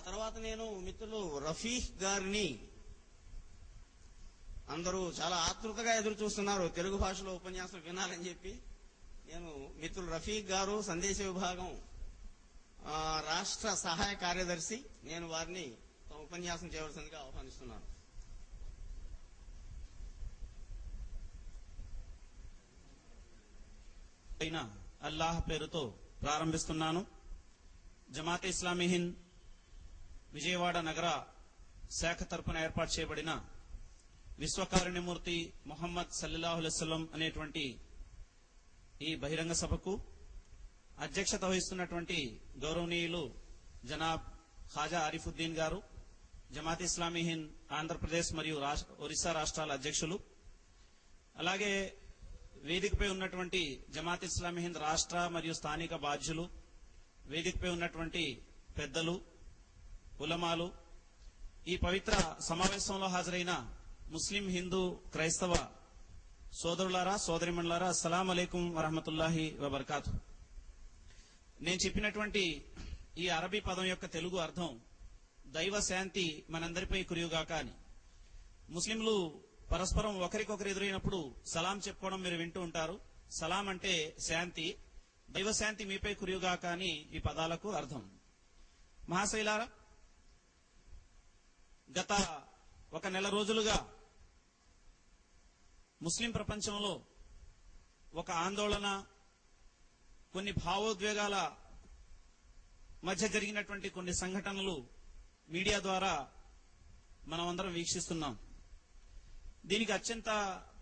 తర్వాత నేను మిత్రులు రఫీక్ గారిని అందరూ చాలా ఆతృతగా ఎదురు చూస్తున్నారు తెలుగు భాషలో ఉపన్యాసం వినాలని చెప్పి. నేను మిత్రులు రఫీక్ గారు సందేశ విభాగం రాష్ట్ర సహాయ కార్యదర్శి, నేను వారిని తమ ఉపన్యాసం చేయవలసిందిగా ఆహ్వానిస్తున్నాను. అల్లాహ్ పేరుతో ప్రారంభిస్తున్నాను. జమాతే ఇస్లామీ హింద్ విజయవాడ నగర శాఖ తరపున ఏర్పాటు చేయబడిన విశ్వకారుణ్యమూర్తి ముహమ్మద్ సల్లల్లాహు అలైహి వసల్లం అనేటువంటి ఈ బహిరంగ సభకు అధ్యక్షత వహిస్తున్నటువంటి గౌరవనీయులు జనాబ్ ఖాజా ఆరిఫుద్దీన్ గారు, జమాతే ఇస్లామీ హింద్ ఆంధ్రప్రదేశ్ మరియు ఒరిస్సా రాష్ట్రాల అధ్యక్షులు, అలాగే వేదికపై ఉన్నటువంటి జమాతే ఇస్లామీ హింద్ రాష్ట్ర మరియు స్థానిక బాధ్యులు, వేదికపై ఉన్నటువంటి పెద్దలు, ఉలమాలు, ఈ పవిత్ర సమావేశంలో హాజరైన ముస్లిం, హిందూ, క్రైస్తవ సోదరులారా, సోదరిమణులారా, అస్సలాము అలైకుం వరహమతుల్లాహి వబర్కాతు. నేను చెప్పినటువంటి ఈ అరబీ పదం యొక్క తెలుగు అర్థం దైవ శాంతి మనందరిపై కురియుగాక అని. ముస్లింలు పరస్పరం ఒకరికొకరు ఎదురైనప్పుడు సలాం చెప్పుకోవడం మీరు వింటూ ఉంటారు. సలాం అంటే శాంతి, దైవ శాంతి మీపై కురియుగాక అని ఈ పదాలకు అర్థం. మహాశైలారా, గత ఒక నెల రోజులుగా ముస్లిం ప్రపంచంలో ఒక ఆందోళన, కొన్ని భావోద్వేగాల మధ్య జరిగినటువంటి కొన్ని సంఘటనలు మీడియా ద్వారా మనం అందరం వీక్షిస్తున్నాం. దీనికి అత్యంత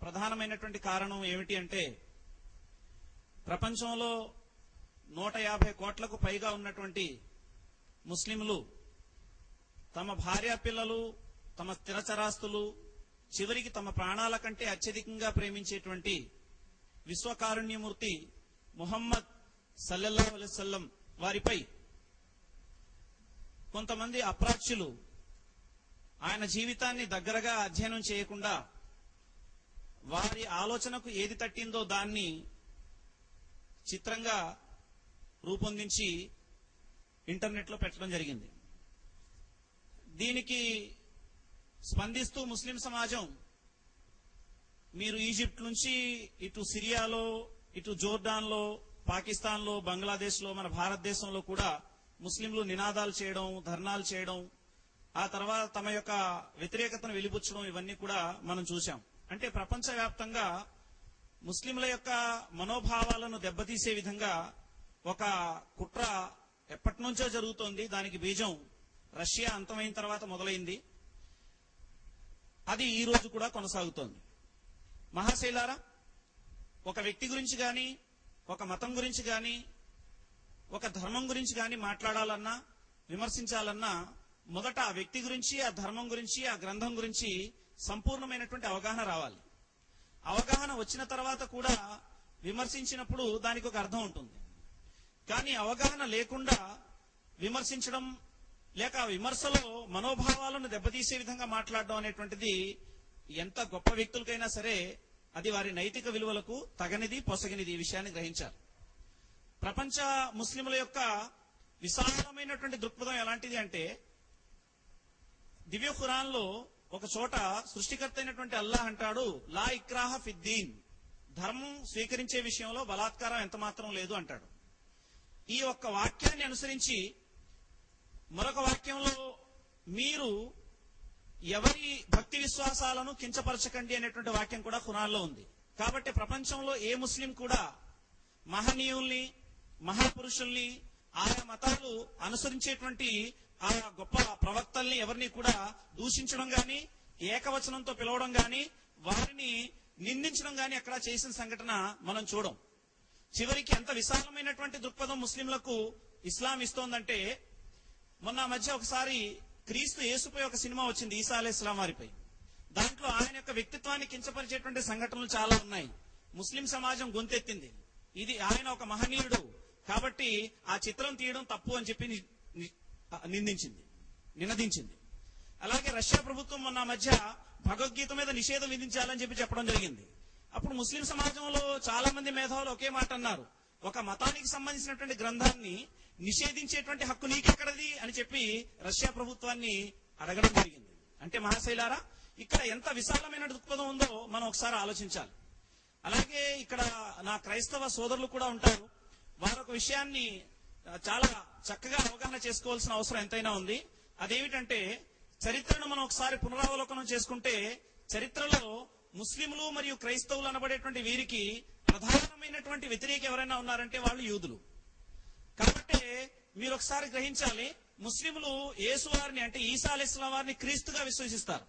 ప్రధానమైనటువంటి కారణం ఏమిటి అంటే, ప్రపంచంలో 150 కోట్లకు పైగా ఉన్నటువంటి ముస్లింలు తమ భార్యా పిల్లలు, తమ స్థిరచరాస్తులు, చివరికి తమ ప్రాణాల కంటే అత్యధికంగా ప్రేమించేటువంటి విశ్వకారుణ్యమూర్తి ముహమ్మద్ సల్లల్లాహు అలైహి వసల్లం వారిపై కొంతమంది అప్రాచ్యులు ఆయన జీవితాన్ని దగ్గరగా అధ్యయనం చేయకుండా వారి ఆలోచనకు ఏది తట్టిందో దాన్ని చిత్రంగా రూపొందించి ఇంటర్నెట్లో పెట్టడం జరిగింది. దీనికి స్పందిస్తూ ముస్లిం సమాజం, మీరు ఈజిప్ట్ నుంచి ఇటు సిరియాలో, ఇటు జోర్డాన్లో, పాకిస్తాన్లో, బంగ్లాదేశ్లో, మన భారతదేశంలో కూడా ముస్లింలు నినాదాలు చేయడం, ధర్నాలు చేయడం, ఆ తర్వాత తమ యొక్క వ్యతిరేకతను వెలిబుచ్చడం, ఇవన్నీ కూడా మనం చూశాం. అంటే ప్రపంచవ్యాప్తంగా ముస్లింల యొక్క మనోభావాలను దెబ్బతీసే విధంగా ఒక కుట్ర ఎప్పటి నుంచో జరుగుతోంది. దానికి బీజం రష్యా అంతమైన తర్వాత మొదలైంది. అది ఈ రోజు కూడా కొనసాగుతోంది. మహాశైలారా, ఒక వ్యక్తి గురించి గాని, ఒక మతం గురించి గాని, ఒక ధర్మం గురించి గాని మాట్లాడాలన్నా, విమర్శించాలన్నా మొదట ఆ వ్యక్తి గురించి, ఆ ధర్మం గురించి, ఆ గ్రంథం గురించి సంపూర్ణమైనటువంటి అవగాహన రావాలి. అవగాహన వచ్చిన తర్వాత కూడా విమర్శించినప్పుడు దానికి ఒక అర్థం ఉంటుంది. కానీ అవగాహన లేకుండా విమర్శించడం, లేక విమర్శలో మనోభావాలను దెబ్బతీసే విధంగా మాట్లాడడం అనేటువంటిది ఎంత గొప్ప వ్యక్తులకైనా సరే అది వారి నైతిక విలువలకు తగనిది, పొసగినిది. ఈ విషయాన్ని గ్రహించారు. ప్రపంచ ముస్లింల యొక్క విశాలమైనటువంటి దృక్పథం ఎలాంటిది అంటే, దివ్య ఖురాన్ లో ఒక చోట సృష్టికర్త అయినటువంటి అల్లాహ్ అంటాడు, లా ఇక్రాహ ఫిద్దీన్, ధర్మం స్వీకరించే విషయంలో బలాత్కారం ఎంత మాత్రం లేదు అంటాడు. ఈ ఒక్క వాక్యాన్ని అనుసరించి మరొక వాక్యంలో మీరు ఎవరి భక్తి విశ్వాసాలను కించపరచకండి అనేటువంటి వాక్యం కూడా ఖురాన్లో ఉంది. కాబట్టి ప్రపంచంలో ఏ ముస్లిం కూడా మహనీయుల్ని, మహాపురుషుల్ని, ఆయా మతాలు అనుసరించేటువంటి ఆ గొప్ప ప్రవక్తల్ని ఎవరిని కూడా దూషించడం గాని, ఏకవచనంతో పిలవడం గాని, వారిని నిందించడం గాని అక్కడ చేసిన సంఘటన మనం చూడం. చివరికి ఎంత విశాలమైనటువంటి దృక్పథం ముస్లింలకు ఇస్లాం ఇస్తోందంటే, మొన్న మధ్య ఒకసారి క్రీస్తు యేసుపై ఒక సినిమా వచ్చింది, ఈసా అలైహిస్సలాం వారిపై. దాంట్లో ఆయన యొక్క వ్యక్తిత్వాన్ని కించపరిచేటువంటి సంఘటనలు చాలా ఉన్నాయి. ముస్లిం సమాజం గొంతెత్తింది, ఇది ఆయన ఒక మహనీయుడు కాబట్టి ఆ చిత్రం తీయడం తప్పు అని చెప్పి నినదించింది. అలాగే రష్యా ప్రభుత్వం మొన్న మధ్య భగవద్గీత మీద నిషేధం విధించాలని చెప్పడం జరిగింది. అప్పుడు ముస్లిం సమాజంలో చాలా మంది మేధావులు ఒకే మాట అన్నారు, ఒక మతానికి సంబంధించినటువంటి గ్రంథాన్ని నిషేధించేటువంటి హక్కు నీకెక్కడది అని చెప్పి రష్యా ప్రభుత్వాన్ని అడగడం జరిగింది. అంటే మహాశైలారా, ఇక్కడ ఎంత విశాలమైన దృక్పథం ఉందో మనం ఒకసారి ఆలోచించాలి. అలాగే ఇక్కడ నా క్రైస్తవ సోదరులు కూడా ఉంటారు. వారొక విషయాన్ని చాలా చక్కగా అవగాహన చేసుకోవాల్సిన అవసరం ఎంతైనా ఉంది. అదేమిటంటే, చరిత్రను మనం ఒకసారి పునరావలోకనం చేసుకుంటే, చరిత్రలో ముస్లింలు మరియు క్రైస్తవులు అనబడేటువంటి వీరికి ప్రధానమైనటువంటి వ్యతిరేక ఎవరైనా ఉన్నారంటే వాళ్ళు యూదులు. కాబట్టి మీరు ఒకసారి గ్రహించాలి, ముస్లింలు యేసు వారిని అంటే ఈసా అలైహిస్సలాం వారిని క్రీస్తుగా విశ్వసిస్తారు.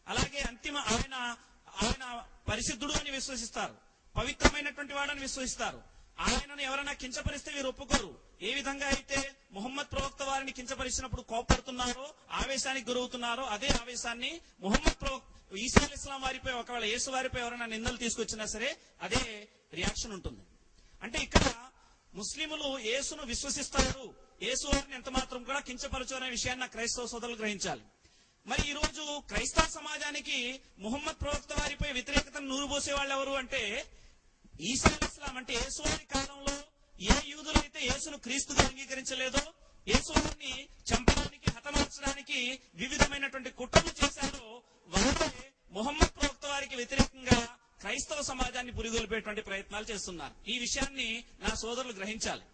అలాగే అంతిమ ఆయన పరిశుద్ధుడు అని విశ్వసిస్తారు, పవిత్రమైనటువంటి వాడని విశ్వసిస్తారు. ఆయనను ఎవరైనా కించపరిస్తే వీరు ఒప్పుకోరు. ఏ విధంగా అయితే ముహమ్మద్ ప్రవక్త వారిని కించపరిచినప్పుడు కోపడుతున్నారో, ఆవేశానికి గురవుతున్నారో, అదే ఆవేశాన్ని ఈసా అలైహిస్సలాం వారిపై, ఒకవేళ యేసు వారిపై ఎవరైనా నిందలు తీసుకొచ్చినా సరే అదే రియాక్షన్ ఉంటుంది. అంటే ఇక్కడ ముస్లింలు యేసును విశ్వసిస్తారు, యేసు వారిని ఎంత మాత్రం కూడా కించపరచు అనే విషయాన్ని క్రైస్తవ సోదరులు గ్రహించాలి. మరి ఈ రోజు క్రైస్తవ సమాజానికి ముహమ్మద్ ప్రవక్త వారిపై వ్యతిరేకతను నూరుపోసే వాళ్ళు ఎవరు అంటే, ఈసా అలైహిస్సలాం అంటే యేసు వారి కాలంలో ఏ యూదులైతే యేసును క్రీస్తుగా అంగీకరించలేదో, యేసు వారిని చంపడానికి, హతమార్చడానికి వివిధమైనటువంటి కుట్రలు చేశారో, వారే ముహమ్మద్ ప్రవక్త వారికి వ్యతిరేకంగా క్రైస్తవ సమాజాన్ని పురిగొల్పేటువంటి ప్రయత్నాలు చేస్తున్నారు. ఈ విషయాన్ని నా సోదరులు గ్రహించాలి.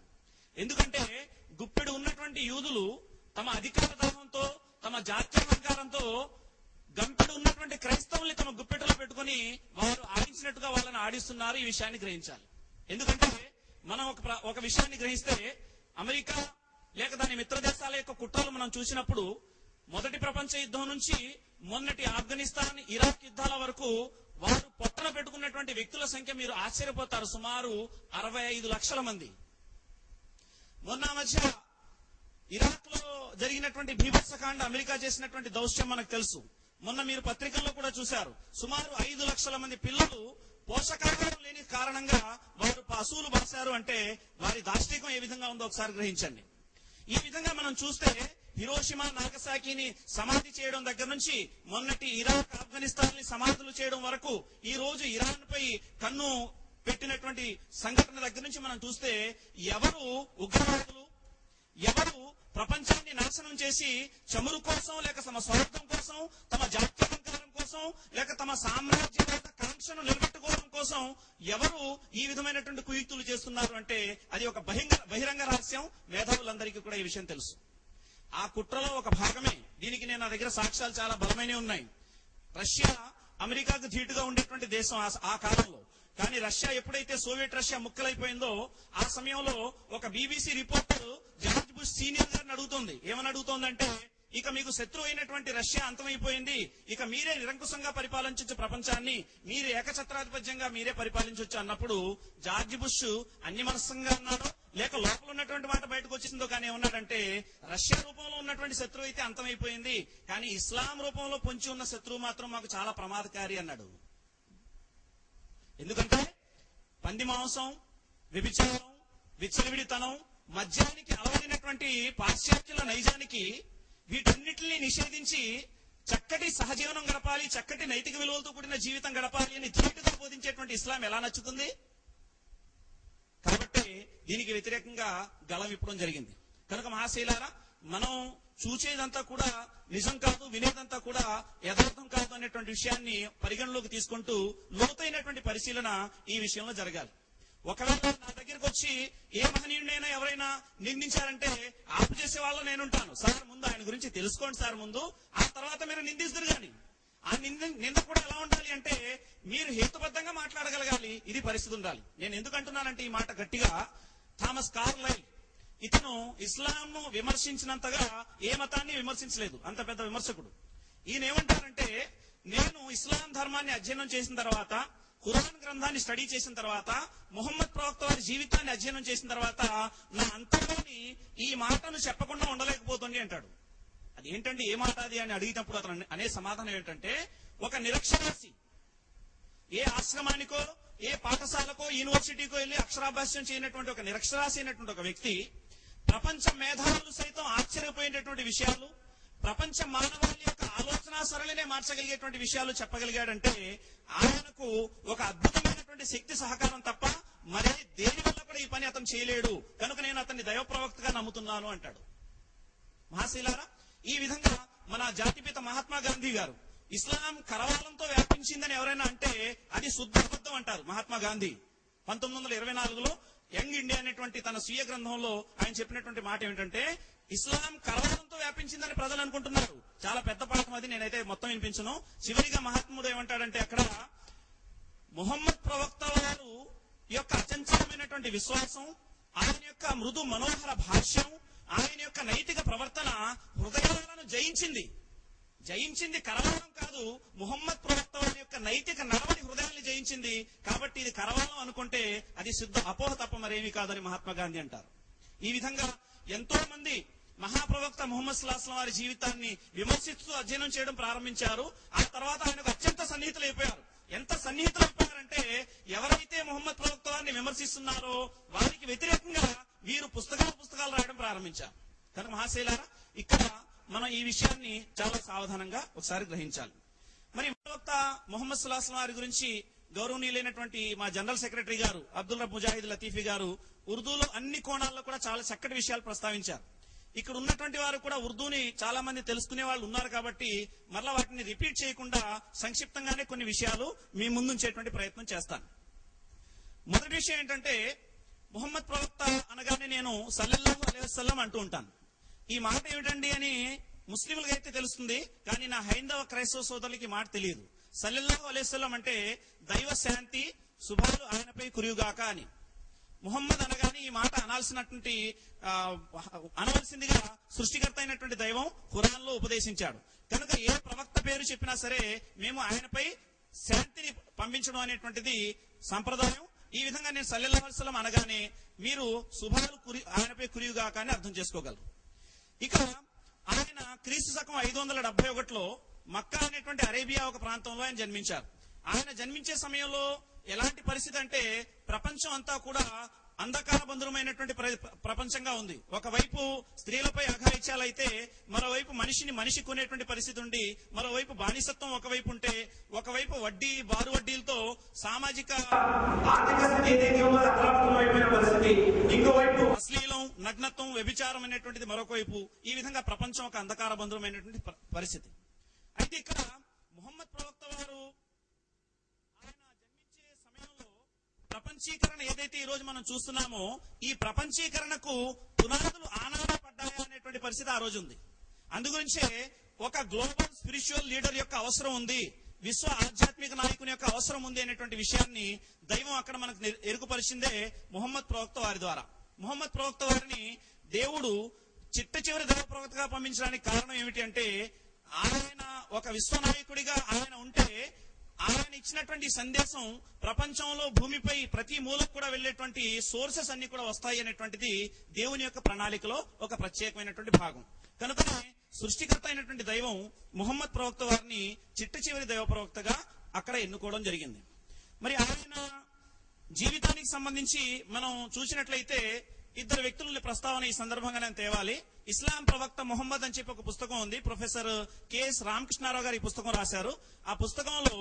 ఎందుకంటే గుప్పెడు ఉన్నటువంటి యూదులు తమ అధికార దాహంతో, తమ జాత్యాహంకారంతో గంపెడు ఉన్నటువంటి క్రైస్తవుల్ని తమ గుప్పెటలో పెట్టుకుని వారు ఆడించినట్టుగా వాళ్ళని ఆడిస్తున్నారు. ఈ విషయాన్ని గ్రహించాలి. ఎందుకంటే మనం ఒక విషయాన్ని గ్రహిస్తే, అమెరికా లేక దాని మిత్ర దేశాల యొక్క కుట్రలు మనం చూసినప్పుడు, మొదటి ప్రపంచ యుద్ధం నుంచి మొన్నటి ఆఫ్ఘనిస్తాన్, ఇరాక్ యుద్ధాల వరకు వారు పొట్టన పెట్టుకున్నటువంటి వ్యక్తుల సంఖ్య మీరు ఆశ్చర్యపోతారు. సుమారు 65 లక్షల మంది. మొన్న మధ్య ఇరాక్ లో జరిగినటువంటి బీభత్సకాండ, అమెరికా చేసినటువంటి దౌత్యం మనకు తెలుసు. మొన్న మీరు పత్రికల్లో కూడా చూశారు. సుమారు 5 లక్షల మంది పిల్లలు పోషకాహారం లేని కారణంగా వారు పశువులు బాసారు. అంటే వారి దాష్టికం ఏ విధంగా ఉందో ఒకసారి గ్రహించండి. ఈ విధంగా మనం చూస్తే, హిరోషిమా, నాగసాకిని సమాధి చేయడం దగ్గర నుంచి మొన్నటి ఇరాక్, ఆఫ్ఘనిస్తాన్ ని సమాధులు చేయడం వరకు, ఈ రోజు ఇరాన్ పై కన్ను పెట్టినటువంటి సంఘటన దగ్గర నుంచి మనం చూస్తే, ఎవరు ఉగ్రవాదులు, ఎవరు ప్రపంచాన్ని నాశనం చేసి చమురు కోసం, లేక తమ స్వార్థం కోసం, తమ జాత్యాహంకారం కోసం, లేక తమ సామ్రాజ్యవాద కాంక్షను నిలబెట్టుకోవడం కోసం ఎవరు ఈ విధమైనటువంటి కుయుక్తులు చేస్తున్నారు అంటే, అది ఒక బహిరంగ రహస్యం. మేధావులందరికీ కూడా ఈ విషయం తెలుసు. ఆ కుట్రలో ఒక భాగమే. దీనికి నా దగ్గర సాక్ష్యాలు చాలా బలమైనవి ఉన్నాయి. రష్యా అమెరికాకు ధీటుగా ఉండేటువంటి దేశం ఆ కాలంలో. కానీ రష్యా ఎప్పుడైతే సోవియట్ రష్యా ముక్కలైపోయిందో, ఆ సమయంలో ఒక BBC reporter George bush senior గారిని అడుగుతోంది. ఏమని అడుగుతోందంటే, ఇక మీకు శత్రువు అయినటువంటి రష్యా అంతమైపోయింది, ఇక మీరే నిరంకుశంగా పరిపాలించవచ్చు ప్రపంచాన్ని, మీరే ఏకఛత్రాధిపత్యంగా మీరే పరిపాలించవచ్చు అన్నప్పుడు జార్జ్ బుష్ అన్యమనస్కంగా అన్నాడో, లేక లోపల ఉన్నటువంటి మాట బయటకు వచ్చేసిందో కానీ ఏమన్నాడంటే, రష్యా రూపంలో ఉన్నటువంటి శత్రువు అయితే అంతమైపోయింది, కానీ ఇస్లాం రూపంలో పొంచి ఉన్న శత్రువు మాత్రం మాకు చాలా ప్రమాదకారి అన్నాడు. ఎందుకంటే పంది మాంసం, వ్యభిచారం, విచ్చలవిడితనం, మద్యానికి అలవడినటువంటి పాశ్చాత్యుల నైజానికి వీటన్నిటిని నిషేధించి చక్కటి సహజీవనం గడపాలి, చక్కటి నైతిక విలువలతో కూడిన జీవితం గడపాలి అని ధీటుగా బోధించేటువంటి ఇస్లాం ఎలా నచ్చుతుంది? కాబట్టి దీనికి వ్యతిరేకంగా గళం విప్పడం జరిగింది. కనుక మహాశైలారా, మనం చూచేదంతా కూడా నిజం కాదు, వినేదంతా కూడా యథార్థం కాదు అనేటువంటి విషయాన్ని పరిగణలోకి తీసుకుంటూ లోతైనటువంటి పరిశీలన ఈ విషయంలో జరగాలి. ఒకవేళ నా దగ్గరికి వచ్చి ఏ మహనీయుడైనా ఎవరైనా నిందించారంటే ఆపు చేసే వాళ్ళు నేనుంటాను. సార్ ముందు ఆయన గురించి తెలుసుకోండి సార్ ముందు, ఆ తర్వాత మీరు నిందిస్తురు. కానీ ఆ నింద కూడా ఎలా ఉండాలి అంటే, మీరు హేతుబద్ధంగా మాట్లాడగలగాలి. ఇది పరిస్థితి ఉండాలి. నేను ఎందుకు అంటున్నానంటే ఈ మాట గట్టిగా, థామస్ కార్లైల్ ఇతను ఇస్లాంను విమర్శించినంతగా ఏ మతాన్ని విమర్శించలేదు, అంత పెద్ద విమర్శకుడు. ఈయన ఏమంటారంటే, నేను ఇస్లాం ధర్మాన్ని అధ్యయనం చేసిన తర్వాత, ఖురాన్ గ్రంథాన్ని స్టడీ చేసిన తర్వాత, ముహమ్మద్ ప్రవక్త వారి జీవితాన్ని అధ్యయనం చేసిన తర్వాత నా అంతలోని ఈ మాటను చెప్పకుండా ఉండలేకపోతుంది అంటాడు. అది ఏంటండి, ఏ మాట అది అని అడిగినప్పుడు అతను అనే సమాధానం ఏంటంటే, ఒక నిరక్షరాస్య ఏ ఆశ్రమానికో, ఏ పాఠశాలకో, యూనివర్సిటీకో వెళ్ళి అక్షరాభ్యాసం చేయనటువంటి ఒక నిరక్షరాస్య అయినటువంటి ఒక వ్యక్తి ప్రపంచ మేధావులు సైతం ఆశ్చర్యపోయేటటువంటి విషయాలు, ప్రపంచ మానవాళి యొక్క ఆలోచన సరళినే మార్చగలిగేటువంటి విషయాలు చెప్పగలిగాడంటే ఆయనకు ఒక అద్భుతమైనటువంటి శక్తి సహకారం తప్ప మరే దేని వల్ల కూడా కూడా ఈ పని అతను చేయలేడు, కనుక నేను అతన్ని దైవ ప్రవక్తగా నమ్ముతున్నాను అంటాడు. మహాశీలారా, ఈ విధంగా మన జాతిపిత మహాత్మా గాంధీ గారు ఇస్లాం కరవాలంతో వ్యాపించిందని ఎవరైనా అంటే అది శుద్ధ అబద్ధం అంటారు మహాత్మా గాంధీ. 1924లో యంగ్ ఇండియా అనేటువంటి తన స్వీయ గ్రంథంలో ఆయన చెప్పినటువంటి మాట ఏమిటంటే, ఇస్లాం కరవాలంతో వ్యాపించిందని ప్రజలు అనుకుంటున్నారు. చాలా పెద్ద పాఠం అది, నేనైతే మొత్తం వినిపించను. చివరిగా మహాత్ముడు ఏమంటాడంటే అక్కడ, ముహమ్మద్ ప్రవక్త వారు యొక్క అచంచలమైనటువంటి విశ్వాసం, ఆయన యొక్క మృదు మనోహర భాష్యం, ఆయన యొక్క నైతిక ప్రవర్తన హృదయాలను జయించింది కరవాలం కాదు, ముహమ్మద్ ప్రవక్త వారి యొక్క నైతిక నడవడి హృదయాన్ని జయించింది. కాబట్టి ఇది కరవాలం అనుకుంటే అది శుద్ధ అపోహ తప్ప మరేమీ కాదని మహాత్మా గాంధీ అంటారు. ఈ విధంగా ఎంతో మంది మహాప్రవక్త ముహమ్మద్ సల్లల్లాహు అలైహి వసల్లం వారి జీవితాన్ని విమర్శిస్తూ అధ్యయనం చేయడం ప్రారంభించారు. ఆ తర్వాత ఆయనకు అత్యంత సన్నిహితులైపోయారు. ఎంత సన్నిహితులైపోయారంటే, ఎవరైతే ముహమ్మద్ ప్రవక్త వారిని విమర్శిస్తున్నారో వారికి వ్యతిరేకంగా వీరు పుస్తకాలు రాయడం ప్రారంభించారు. కనుక మహాశైలారా, ఇక్కడ మనం ఈ విషయాన్ని చాలా సావధానంగా ఒకసారి గ్రహించాలి. మరి ప్రవక్త ముహమ్మద్ సల్లల్లాహు అలైహి వసల్లం వారి గురించి గౌరవనీయులైనటువంటి మా జనరల్ సెక్రటరీ గారు అబ్దుల్ రబ్ ముజాహిద్ లతీఫీ గారు ఉర్దూలో అన్ని కోణాల్లో కూడా చాలా చక్కటి విషయాలు ప్రస్తావించారు. ఇక్కడ ఉన్నటువంటి వారు కూడా ఉర్దూని చాలా మంది తెలుసుకునే వాళ్ళు ఉన్నారు కాబట్టి మరలా వాటిని రిపీట్ చేయకుండా సంక్షిప్తంగానే కొన్ని విషయాలు మీ ముందుంచేటువంటి ప్రయత్నం చేస్తాను. మొదటి విషయం ఏంటంటే, ముహమ్మద్ ప్రవక్త అనగానే నేను సల్లల్లాహు అలైహి వసల్లం అంటూ ఉంటాను. ఈ మాట ఏమిటండి అని ముస్లింలకు అయితే తెలుస్తుంది, కానీ నా హైందవ క్రైస్తవ సోదరులకి మాట తెలియదు. సల్లల్లాహు అలైహి వసల్లం అంటే దైవ శాంతి శుభాలు ఆయనపై కురియుగాక అని. ముహమ్మద్ అనగానే ఈ మాట అనవలసిందిగా సృష్టికర్త అయినటువంటి దైవం ఖురాన్ లో ఉపదేశించాడు. కనుక ఏ ప్రవక్త పేరు చెప్పినా సరే మేము ఆయనపై శాంతిని పంపించడం అనేటువంటిది సంప్రదాయం. ఈ విధంగా నేను సల్లల్లాహు అలైహి వసల్లం అనగానే మీరు శుభాలు ఆయనపై కురియుగాక అని అర్థం చేసుకోగలరు. ఇక ఆయన క్రీస్తు శకం 571లో మక్కా అనేటువంటి అరేబియా ఒక ప్రాంతంలో ఆయన జన్మించారు. ఆయన జన్మించే సమయంలో ఎలాంటి పరిస్థితి అంటే, ప్రపంచం అంతా కూడా అంధకార బంధురమైనటువంటి ప్రపంచంగా ఉంది. ఒకవైపు స్త్రీలపై అఘాయిత్యాలైతే, మరోవైపు మనిషి కొనేటువంటి పరిస్థితి ఉండి, మరోవైపు బానిసత్వం ఒకవైపు ఉంటే, ఒకవైపు బారు వడ్డీలతో సామాజిక ఆర్థిక పరిస్థితి, ఇంకోవైపు అశ్లీలం, నగ్నత్వం, వ్యభిచారం అనేటువంటిది మరొక వైపు. ఈ విధంగా ప్రపంచం ఒక అంధకార బంధురమైనటువంటి పరిస్థితి. అయితే ఇక్కడ ముహమ్మద్ ప్రవక్త వారు ప్రపంచీకరణ ఏదైతే ఈ రోజు మనం చూస్తున్నామో, ఈ ప్రపంచీకరణకు పునాదులు ఆనాడే పడ్డాయా అనేటువంటి పరిస్థితి ఆ రోజు ఉంది. అందుగురించే ఒక గ్లోబల్ స్పిరిచువల్ లీడర్ యొక్క అవసరం ఉంది, విశ్వ ఆధ్యాత్మిక నాయకుని యొక్క అవసరం ఉంది అనేటువంటి విషయాన్ని దైవం అక్కడ మనకు ఎరుగుపరిచిందే ముహమ్మద్ ప్రవక్త వారి ద్వారా. ముహమ్మద్ ప్రవక్త వారిని దేవుడు చిట్ట చివరి దైవ ప్రవక్తగా పంపించడానికి కారణం ఏమిటి అంటే, ఆయన ఒక విశ్వనాయకుడిగా ఆయన ఉంటే ఆయన ఇచ్చినటువంటి సందేశం ప్రపంచంలో భూమిపై ప్రతి మూలకు కూడా వెళ్లేటువంటి సోర్సెస్ అన్ని కూడా వస్తాయి అనేటువంటిది దేవుని యొక్క ప్రణాళికలో ఒక ప్రత్యేకమైనటువంటి భాగం. కనుకనే సృష్టికర్త అయినటువంటి దైవం ముహమ్మద్ ప్రవక్త వారిని చిట్ట చివరి దైవ ప్రవక్తగా అక్కడ ఎన్నుకోవడం జరిగింది. మరి ఆయన జీవితానికి సంబంధించి మనం చూసినట్లయితే ఇద్దరు వ్యక్తులని ప్రస్తావన ఈ సందర్భంగా నేను తేవాలి. ఇస్లాం ప్రవక్త ముహమ్మద్ అని చెప్పి ఒక పుస్తకం ఉంది. ప్రొఫెసర్ కెఎస్ రామకృష్ణారావు గారు ఈ పుస్తకం రాశారు. ఆ పుస్తకంలో